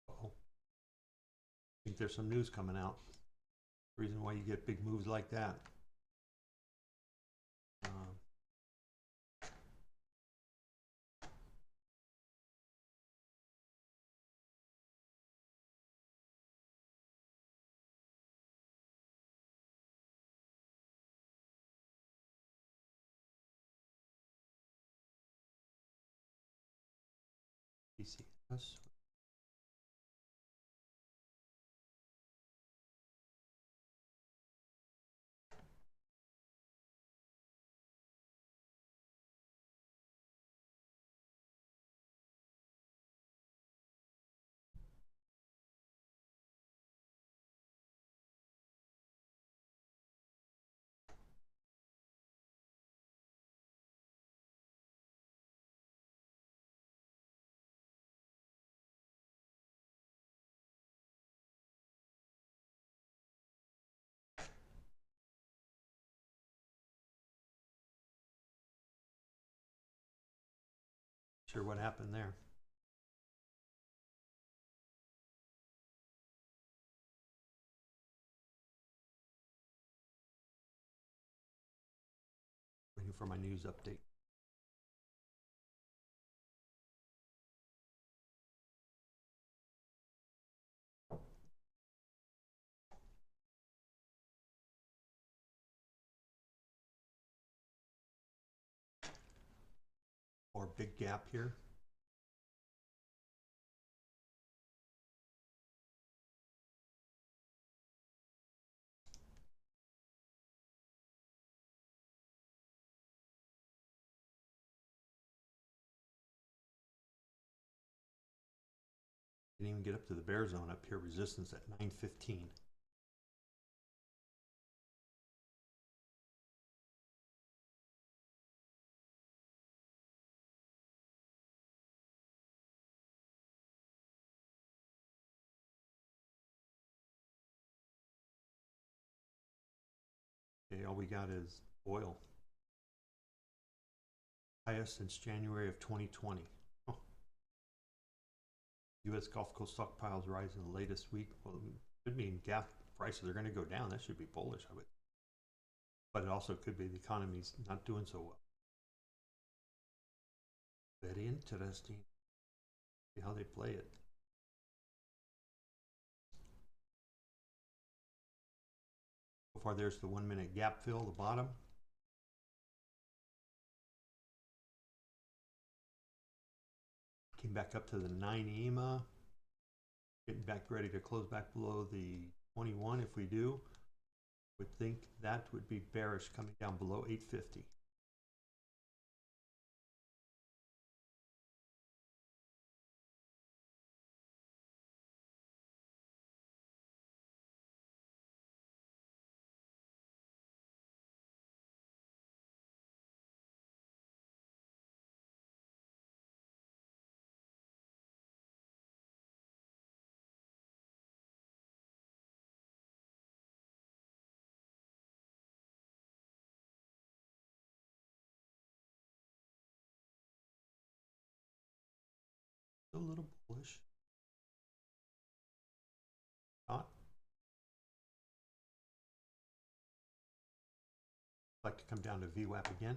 Uh-oh. I think there's some news coming out. Reason why you get big moves like that. PCS. Sure what happened there. Waiting for my news update. Or big gap here. Didn't even get up to the bear zone up here. Resistance at 915. Okay, all we got is oil. Highest since January of 2020. Oh. U.S. Gulf Coast stockpiles rise in the latest week. Well, it could mean gas prices are going to go down. That should be bullish, I would. But it also could be the economy's not doing so well. Very interesting. See how they play it. So far, there's the 1 minute gap fill, the bottom. Came back up to the 9 EMA. Getting back ready to close back below the 21 if we do. Would think that would be bearish coming down below 850. A little bullish. Not. Like to come down to VWAP again.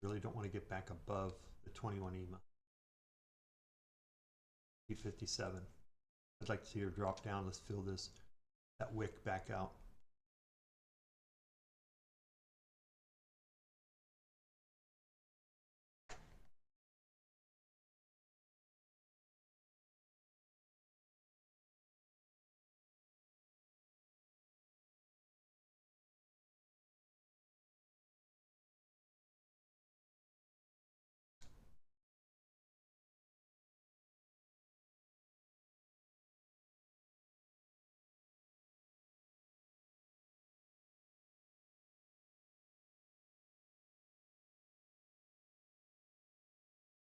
Really don't want to get back above the 21 EMA. 857. I'd like to see her drop down. Let's fill that wick back out.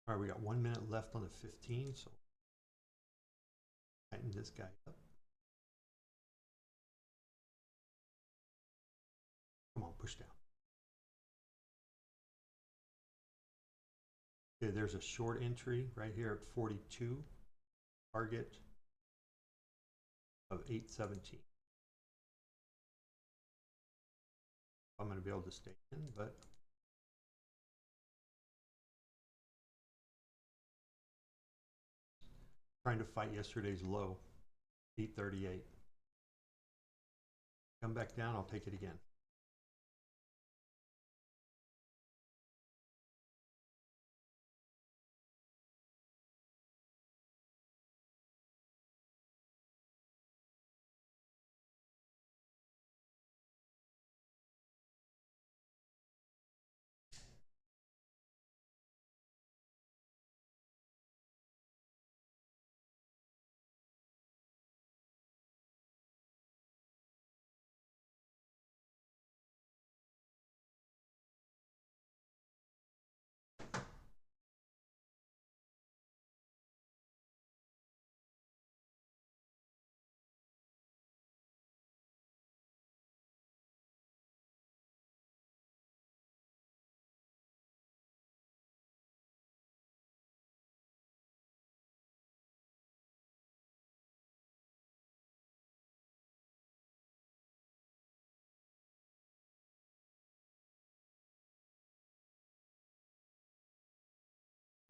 All right, we got 1 minute left on the 15, so tighten this guy up. Come on, push down. Okay, there's a short entry right here at 42. Target of 817. I'm going to be able to stay in, but trying to fight yesterday's low, 838. Come back down, I'll take it again.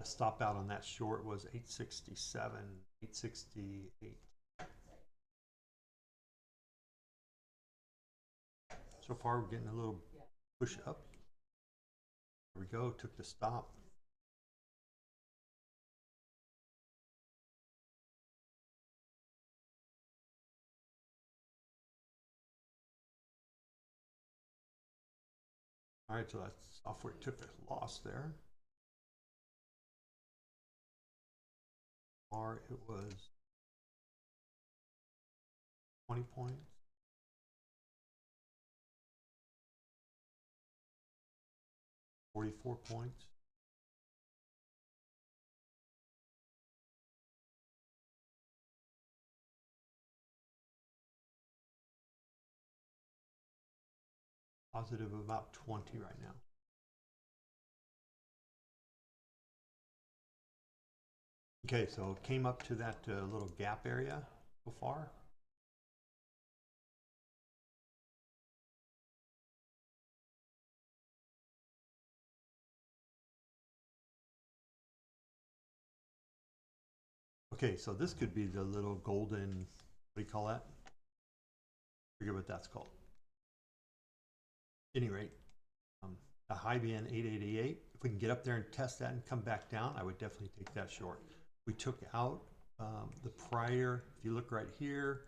The stop out on that short was 867, 868. So far we're getting a little push up. There we go, took the stop. All right, so that software took a loss there. Or it was 20 points. $44 points. Positive of about 20 right now. Okay, so it came up to that little gap area so far. Okay, so this could be the little golden, what do you call that? Forget what that's called. At any rate, the high being 888. If we can get up there and test that and come back down, I would definitely take that short. We took out the prior, if you look right here,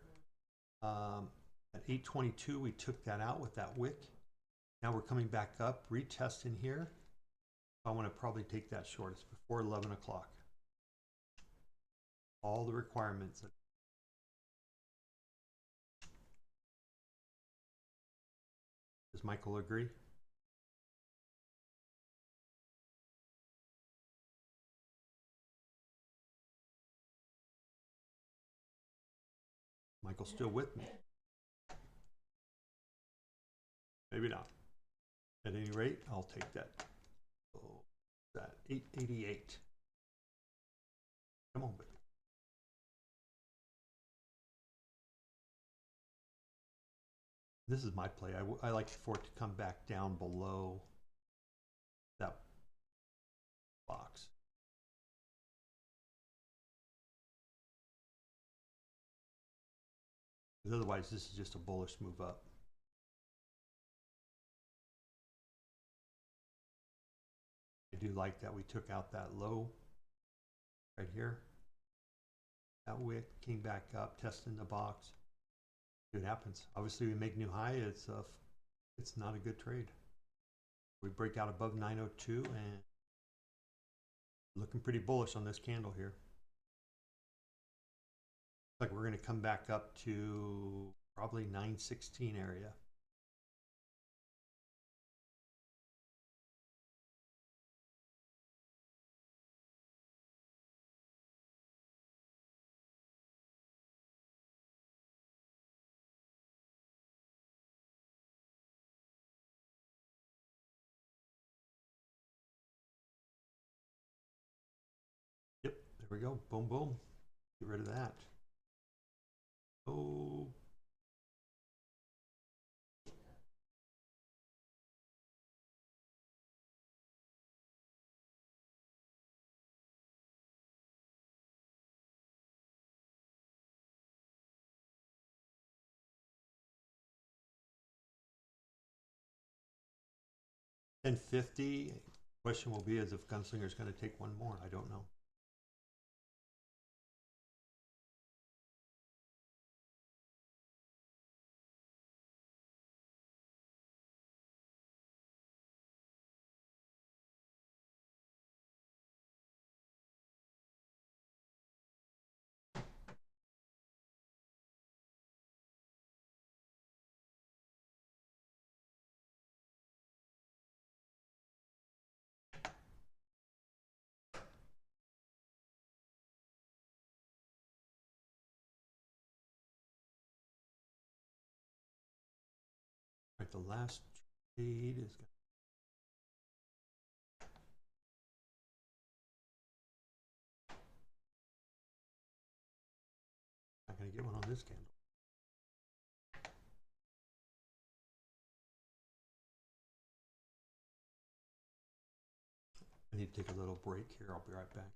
at 822, we took that out with that wick. Now we're coming back up, retesting here. I want to probably take that short. It's before 11 o'clock. All the requirements. Does Michael agree? Michael's still with me. Maybe not. At any rate, I'll take that. So that 888. Come on, baby. This is my play. I like for it to come back down below that box. Because otherwise, this is just a bullish move up. I do like that we took out that low right here. That wick came back up, testing the box. See what happens. Obviously, we make new high. It's not a good trade. We break out above 902 and looking pretty bullish on this candle here. Like we're going to come back up to probably 916 area. Yep, there we go. Boom, boom. Get rid of that. Oh. $10.50. Question will be is if Gunslinger's going to take one more. I don't know. Right, the last trade is not going to get one on this candle. I need to take a little break here. I'll be right back.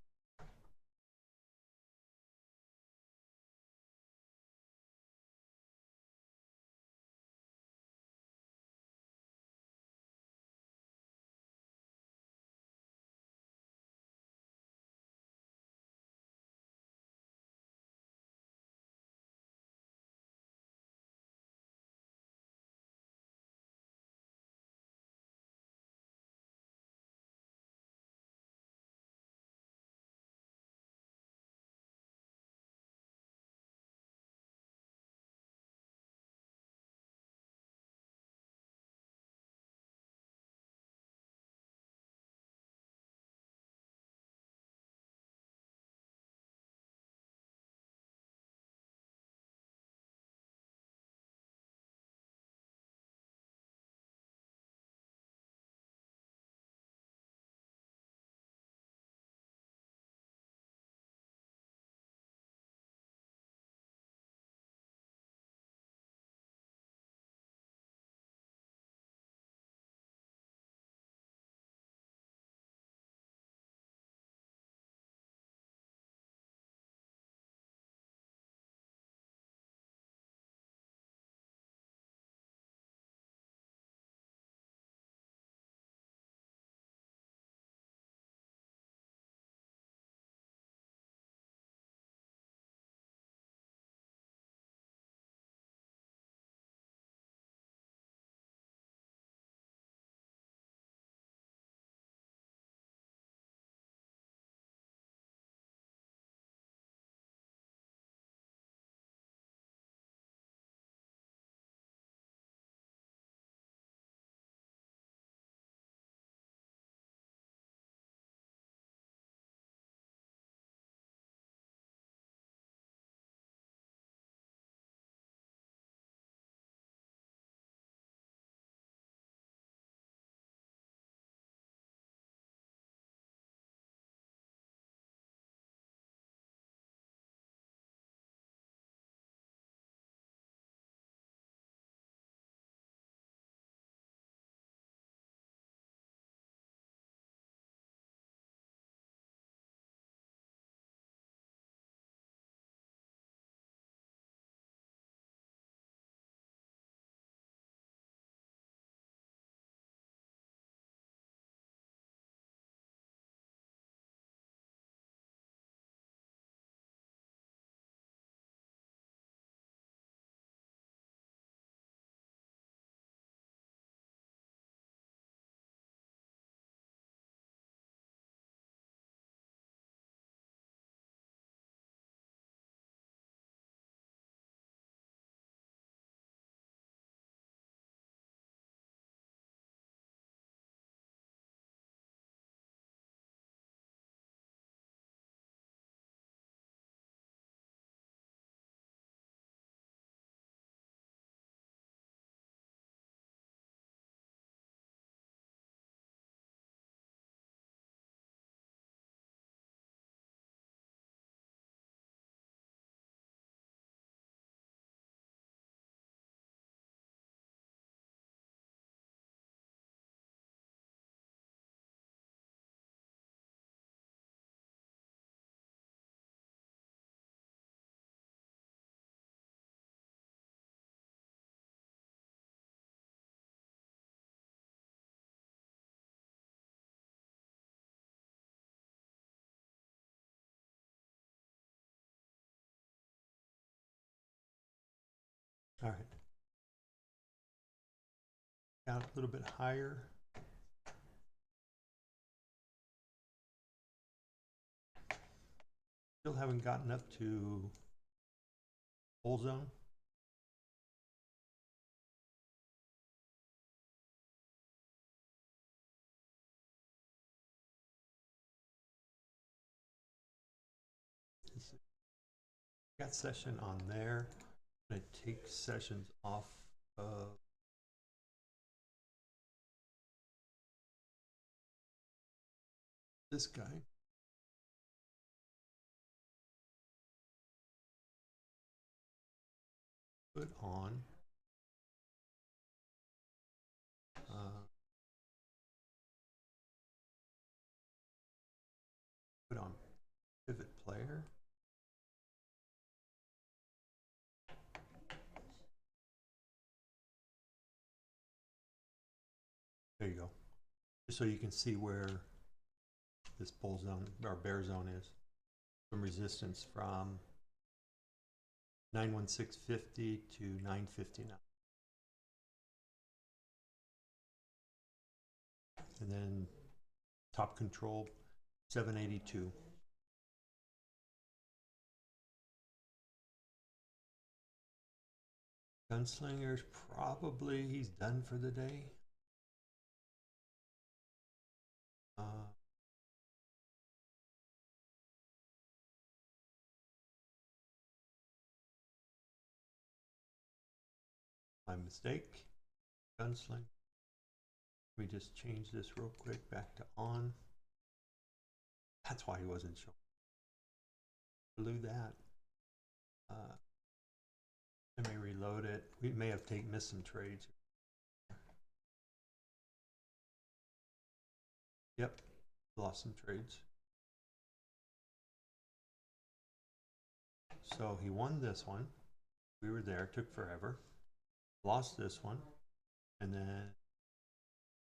All right. Down a little bit higher. Still haven't gotten up to bull zone. Got session on there. I'm going to take sessions off of this guy. Put on Put on pivot player. There you go. Just so you can see where this bull zone or bear zone is. Some resistance from 91650 to 959. And then top control 782. Gunslinger's probably, he's done for the day. My mistake. Gunslinger. Let me just change this real quick back to on. That's why he wasn't showing. Blew that. Let me reload it. We may have missed some trades. Yep, lost some trades. So he won this one. We were there, took forever. Lost this one, and then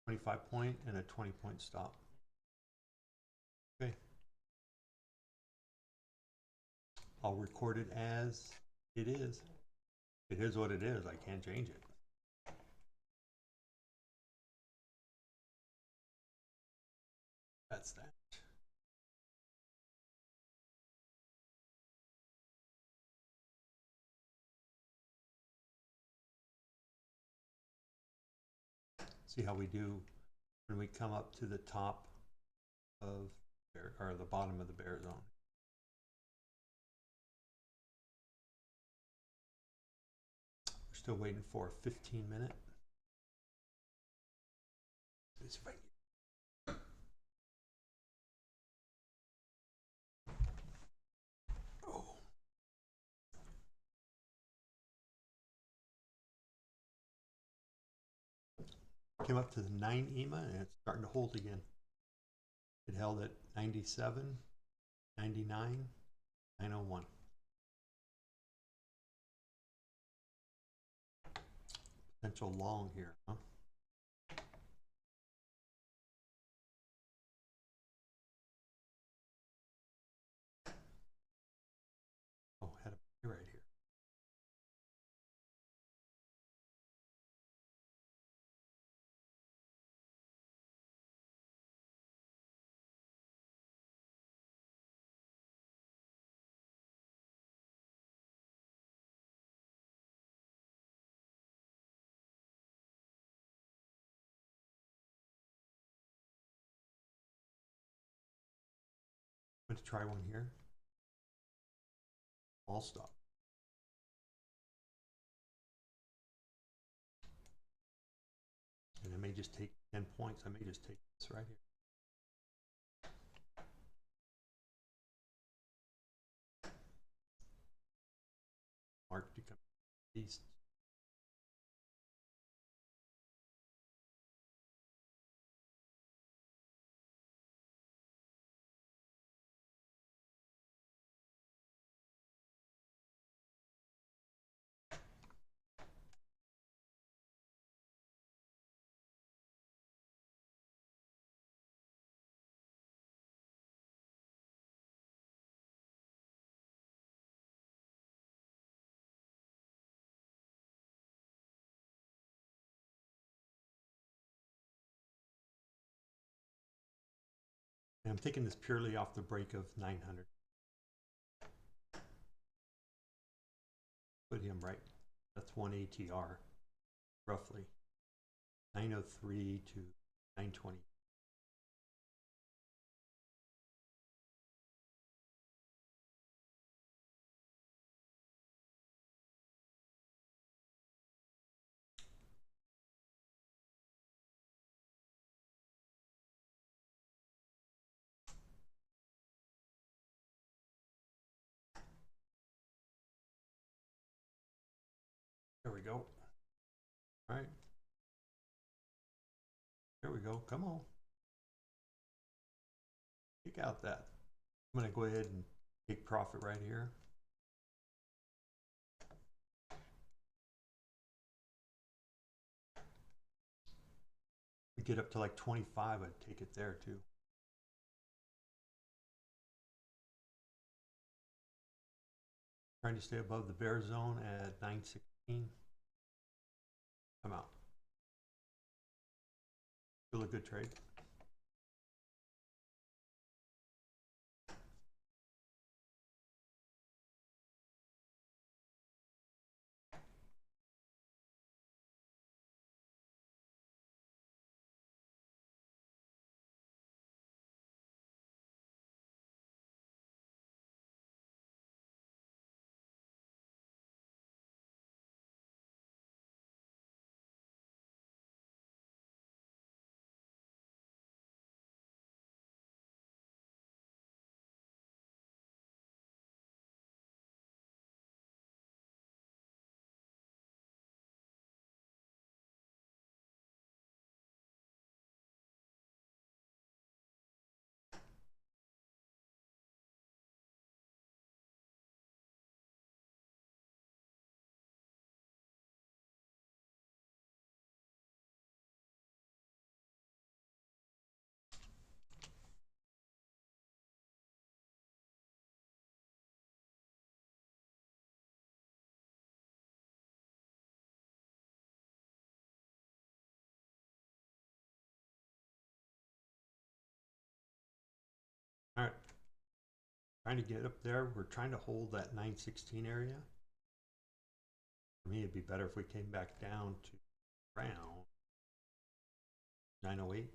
25 point and a 20 point stop. Okay. I'll record it as it is. It is what it is. I can't change it. That's that. See how we do when we come up to the top of or the bottom of the bear zone. We're still waiting for a 15-minute. Let's see if I can. Oh. Came up to the 9 EMA and it's starting to hold again. It held at 97, 99, 901. Potential long here, huh? Oh, had a buy right here. I'm going to try one here. All stop. And I may just take 10 points. I may just take this right here. Mark to come east. And I'm taking this purely off the break of 900. Put him right. That's 1 ATR, roughly. 903 to 920. There we go. All right. There we go. Come on. Kick out that. I'm going to go ahead and take profit right here. We get up to like 25, I'd take it there too. Trying to stay above the bear zone at 916. I'm out. Still a good trade. All right. Trying to get up there. We're trying to hold that 916 area. For me, it'd be better if we came back down to around 908.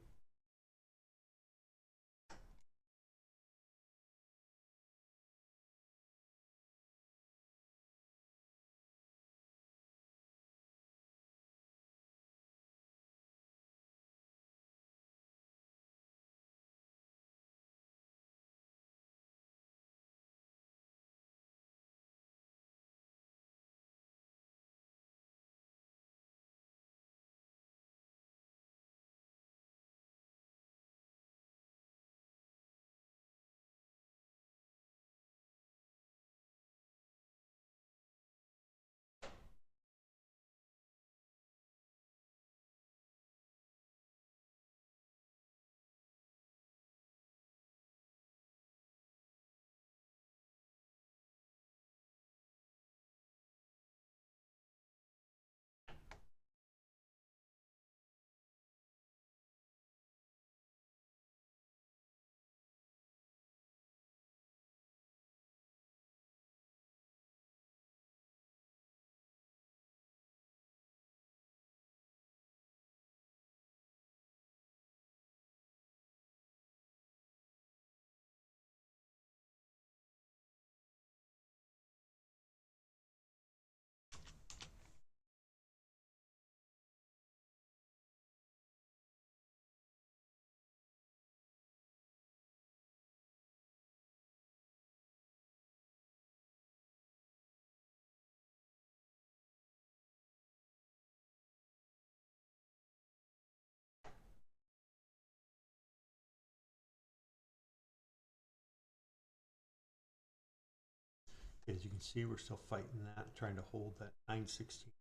As you can see, we're still fighting that, trying to hold that 916.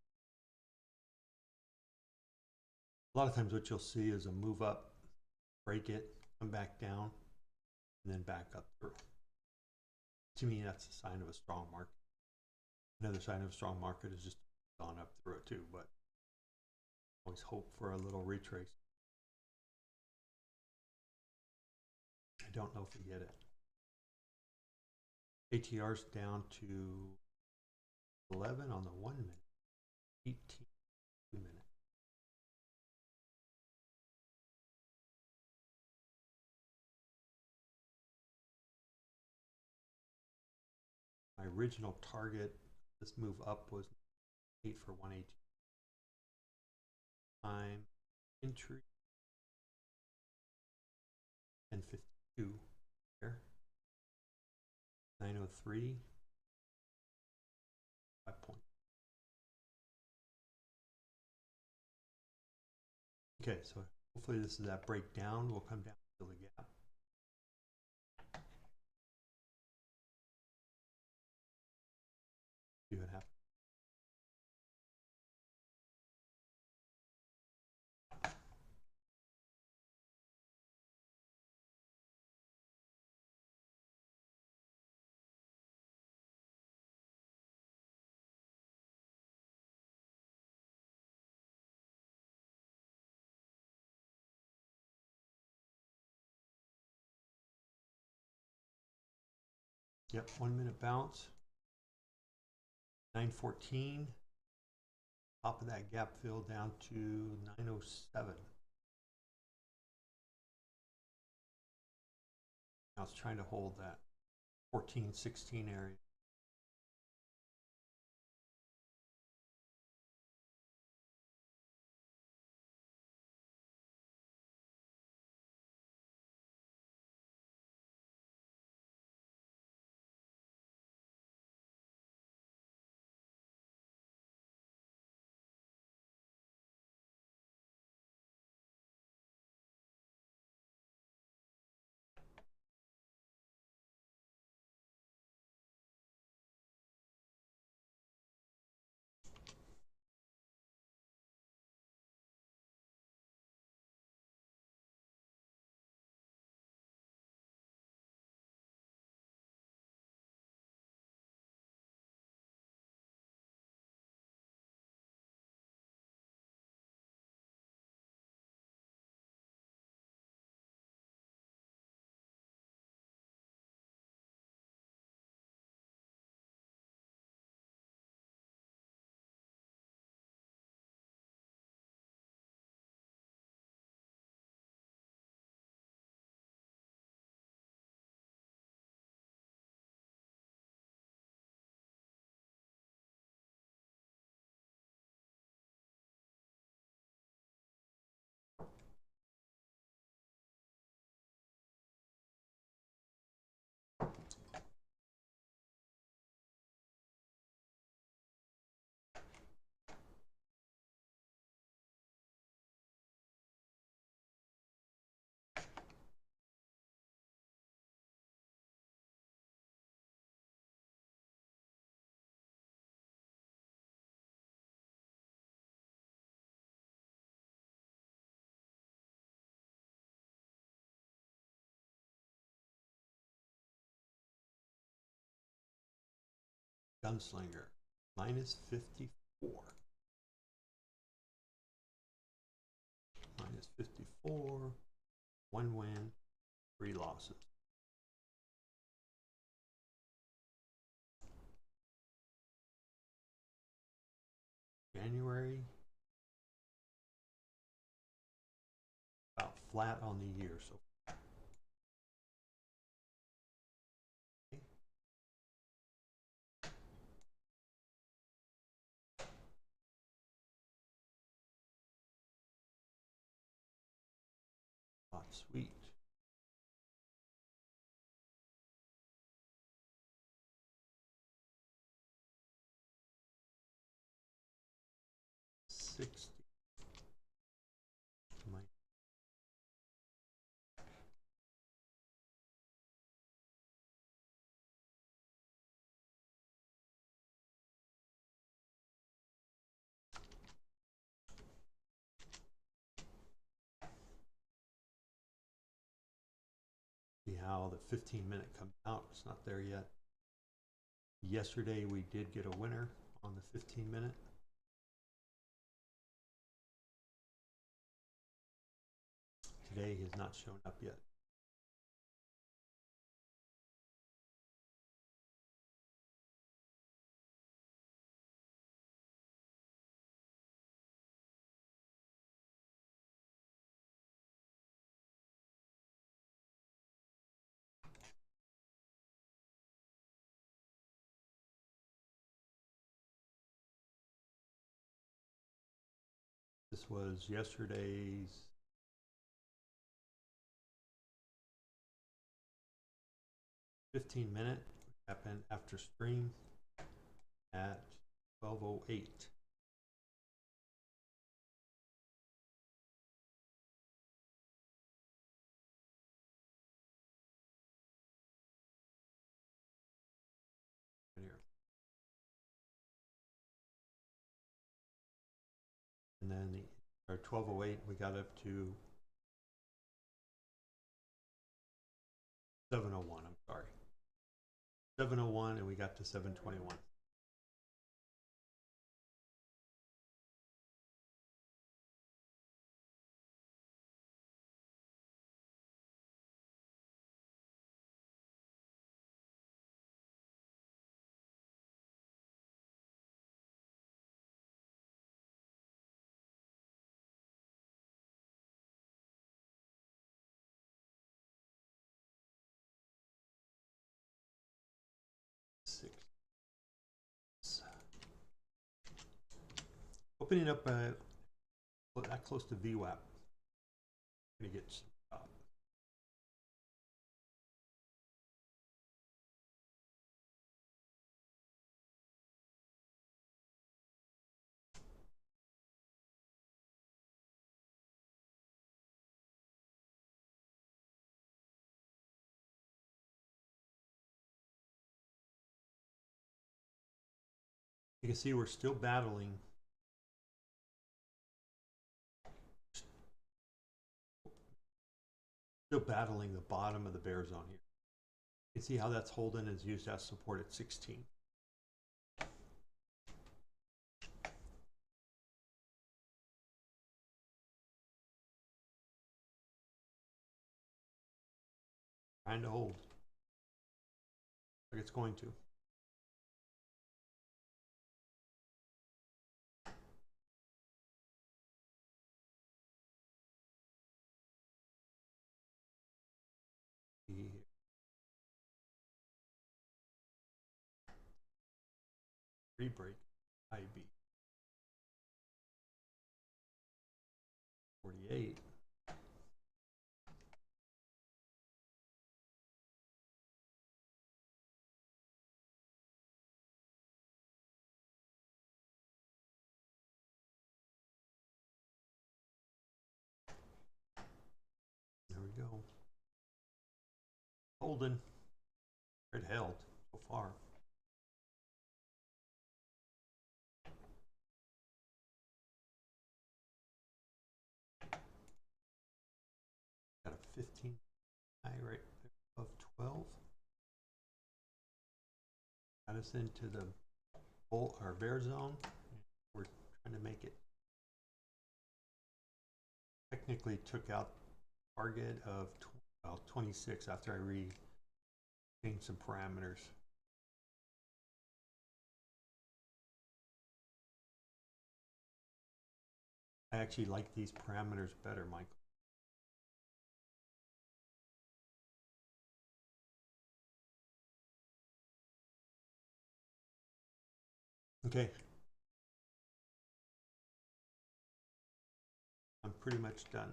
A lot of times what you'll see is a move up, break it, come back down, and then back up through. To me, that's a sign of a strong market. Another sign of a strong market is just gone up through it too, but always hope for a little retrace. I don't know if we get it. ATR's down to 11 on the 1 minute, 18 minute. My original target, this move up was 8 for 118. Time entry 1052 here. 903. 5 points. Okay, so hopefully this is that breakdown. We'll come down to the gap. Yep, 1 minute bounce. 914. Top of that gap fill down to 907. Now it's trying to hold that 1416 area. Gunslinger, minus 54. Minus 54, 1 win, 3 losses. January, about flat on the year so far. Not sweet. $60. See how the 15-minute comes out. It's not there yet. Yesterday we did get a winner on the 15-minute. Today has not shown up yet. This was yesterday's 15-minute, happened after stream at 12:08. Right here. And then or 12:08, we got up to 7:01. I'm sorry, 7:01, and we got to 7:21. Opening up that close to VWAP. Gonna get some up. You can see we're still battling the bottom of the bear zone here. You can see how that's holding is used as support at 16. Trying to hold like it's going to. Re-break IB 48. There we go. Holding. It held so far. Got a 15 high right above 12. Got us into the bull or bear zone. We're trying to make it. Technically took out target of 26 after I changed some parameters. I actually like these parameters better, Michael. Okay. I'm pretty much done.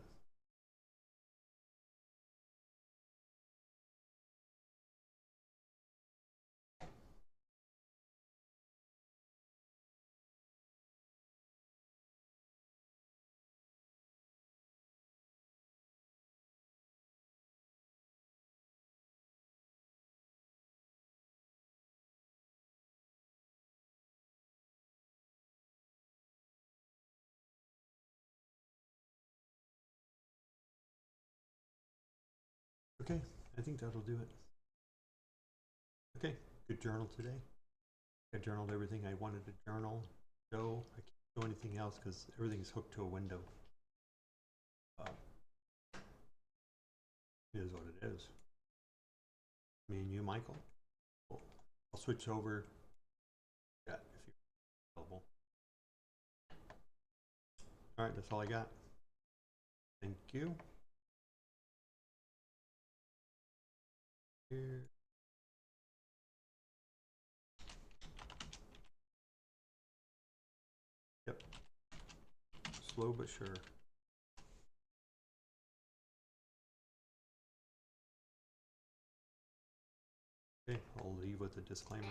Okay, I think that'll do it. Okay, good journal today. I journaled everything I wanted to journal. Show. I can't show anything else because everything's hooked to a window. It is what it is. Me and you, Michael. Cool. I'll switch over. Yeah, if you're available. All right, that's all I got. Thank you. Here. Yep. Slow but sure. Okay, I'll leave with a disclaimer.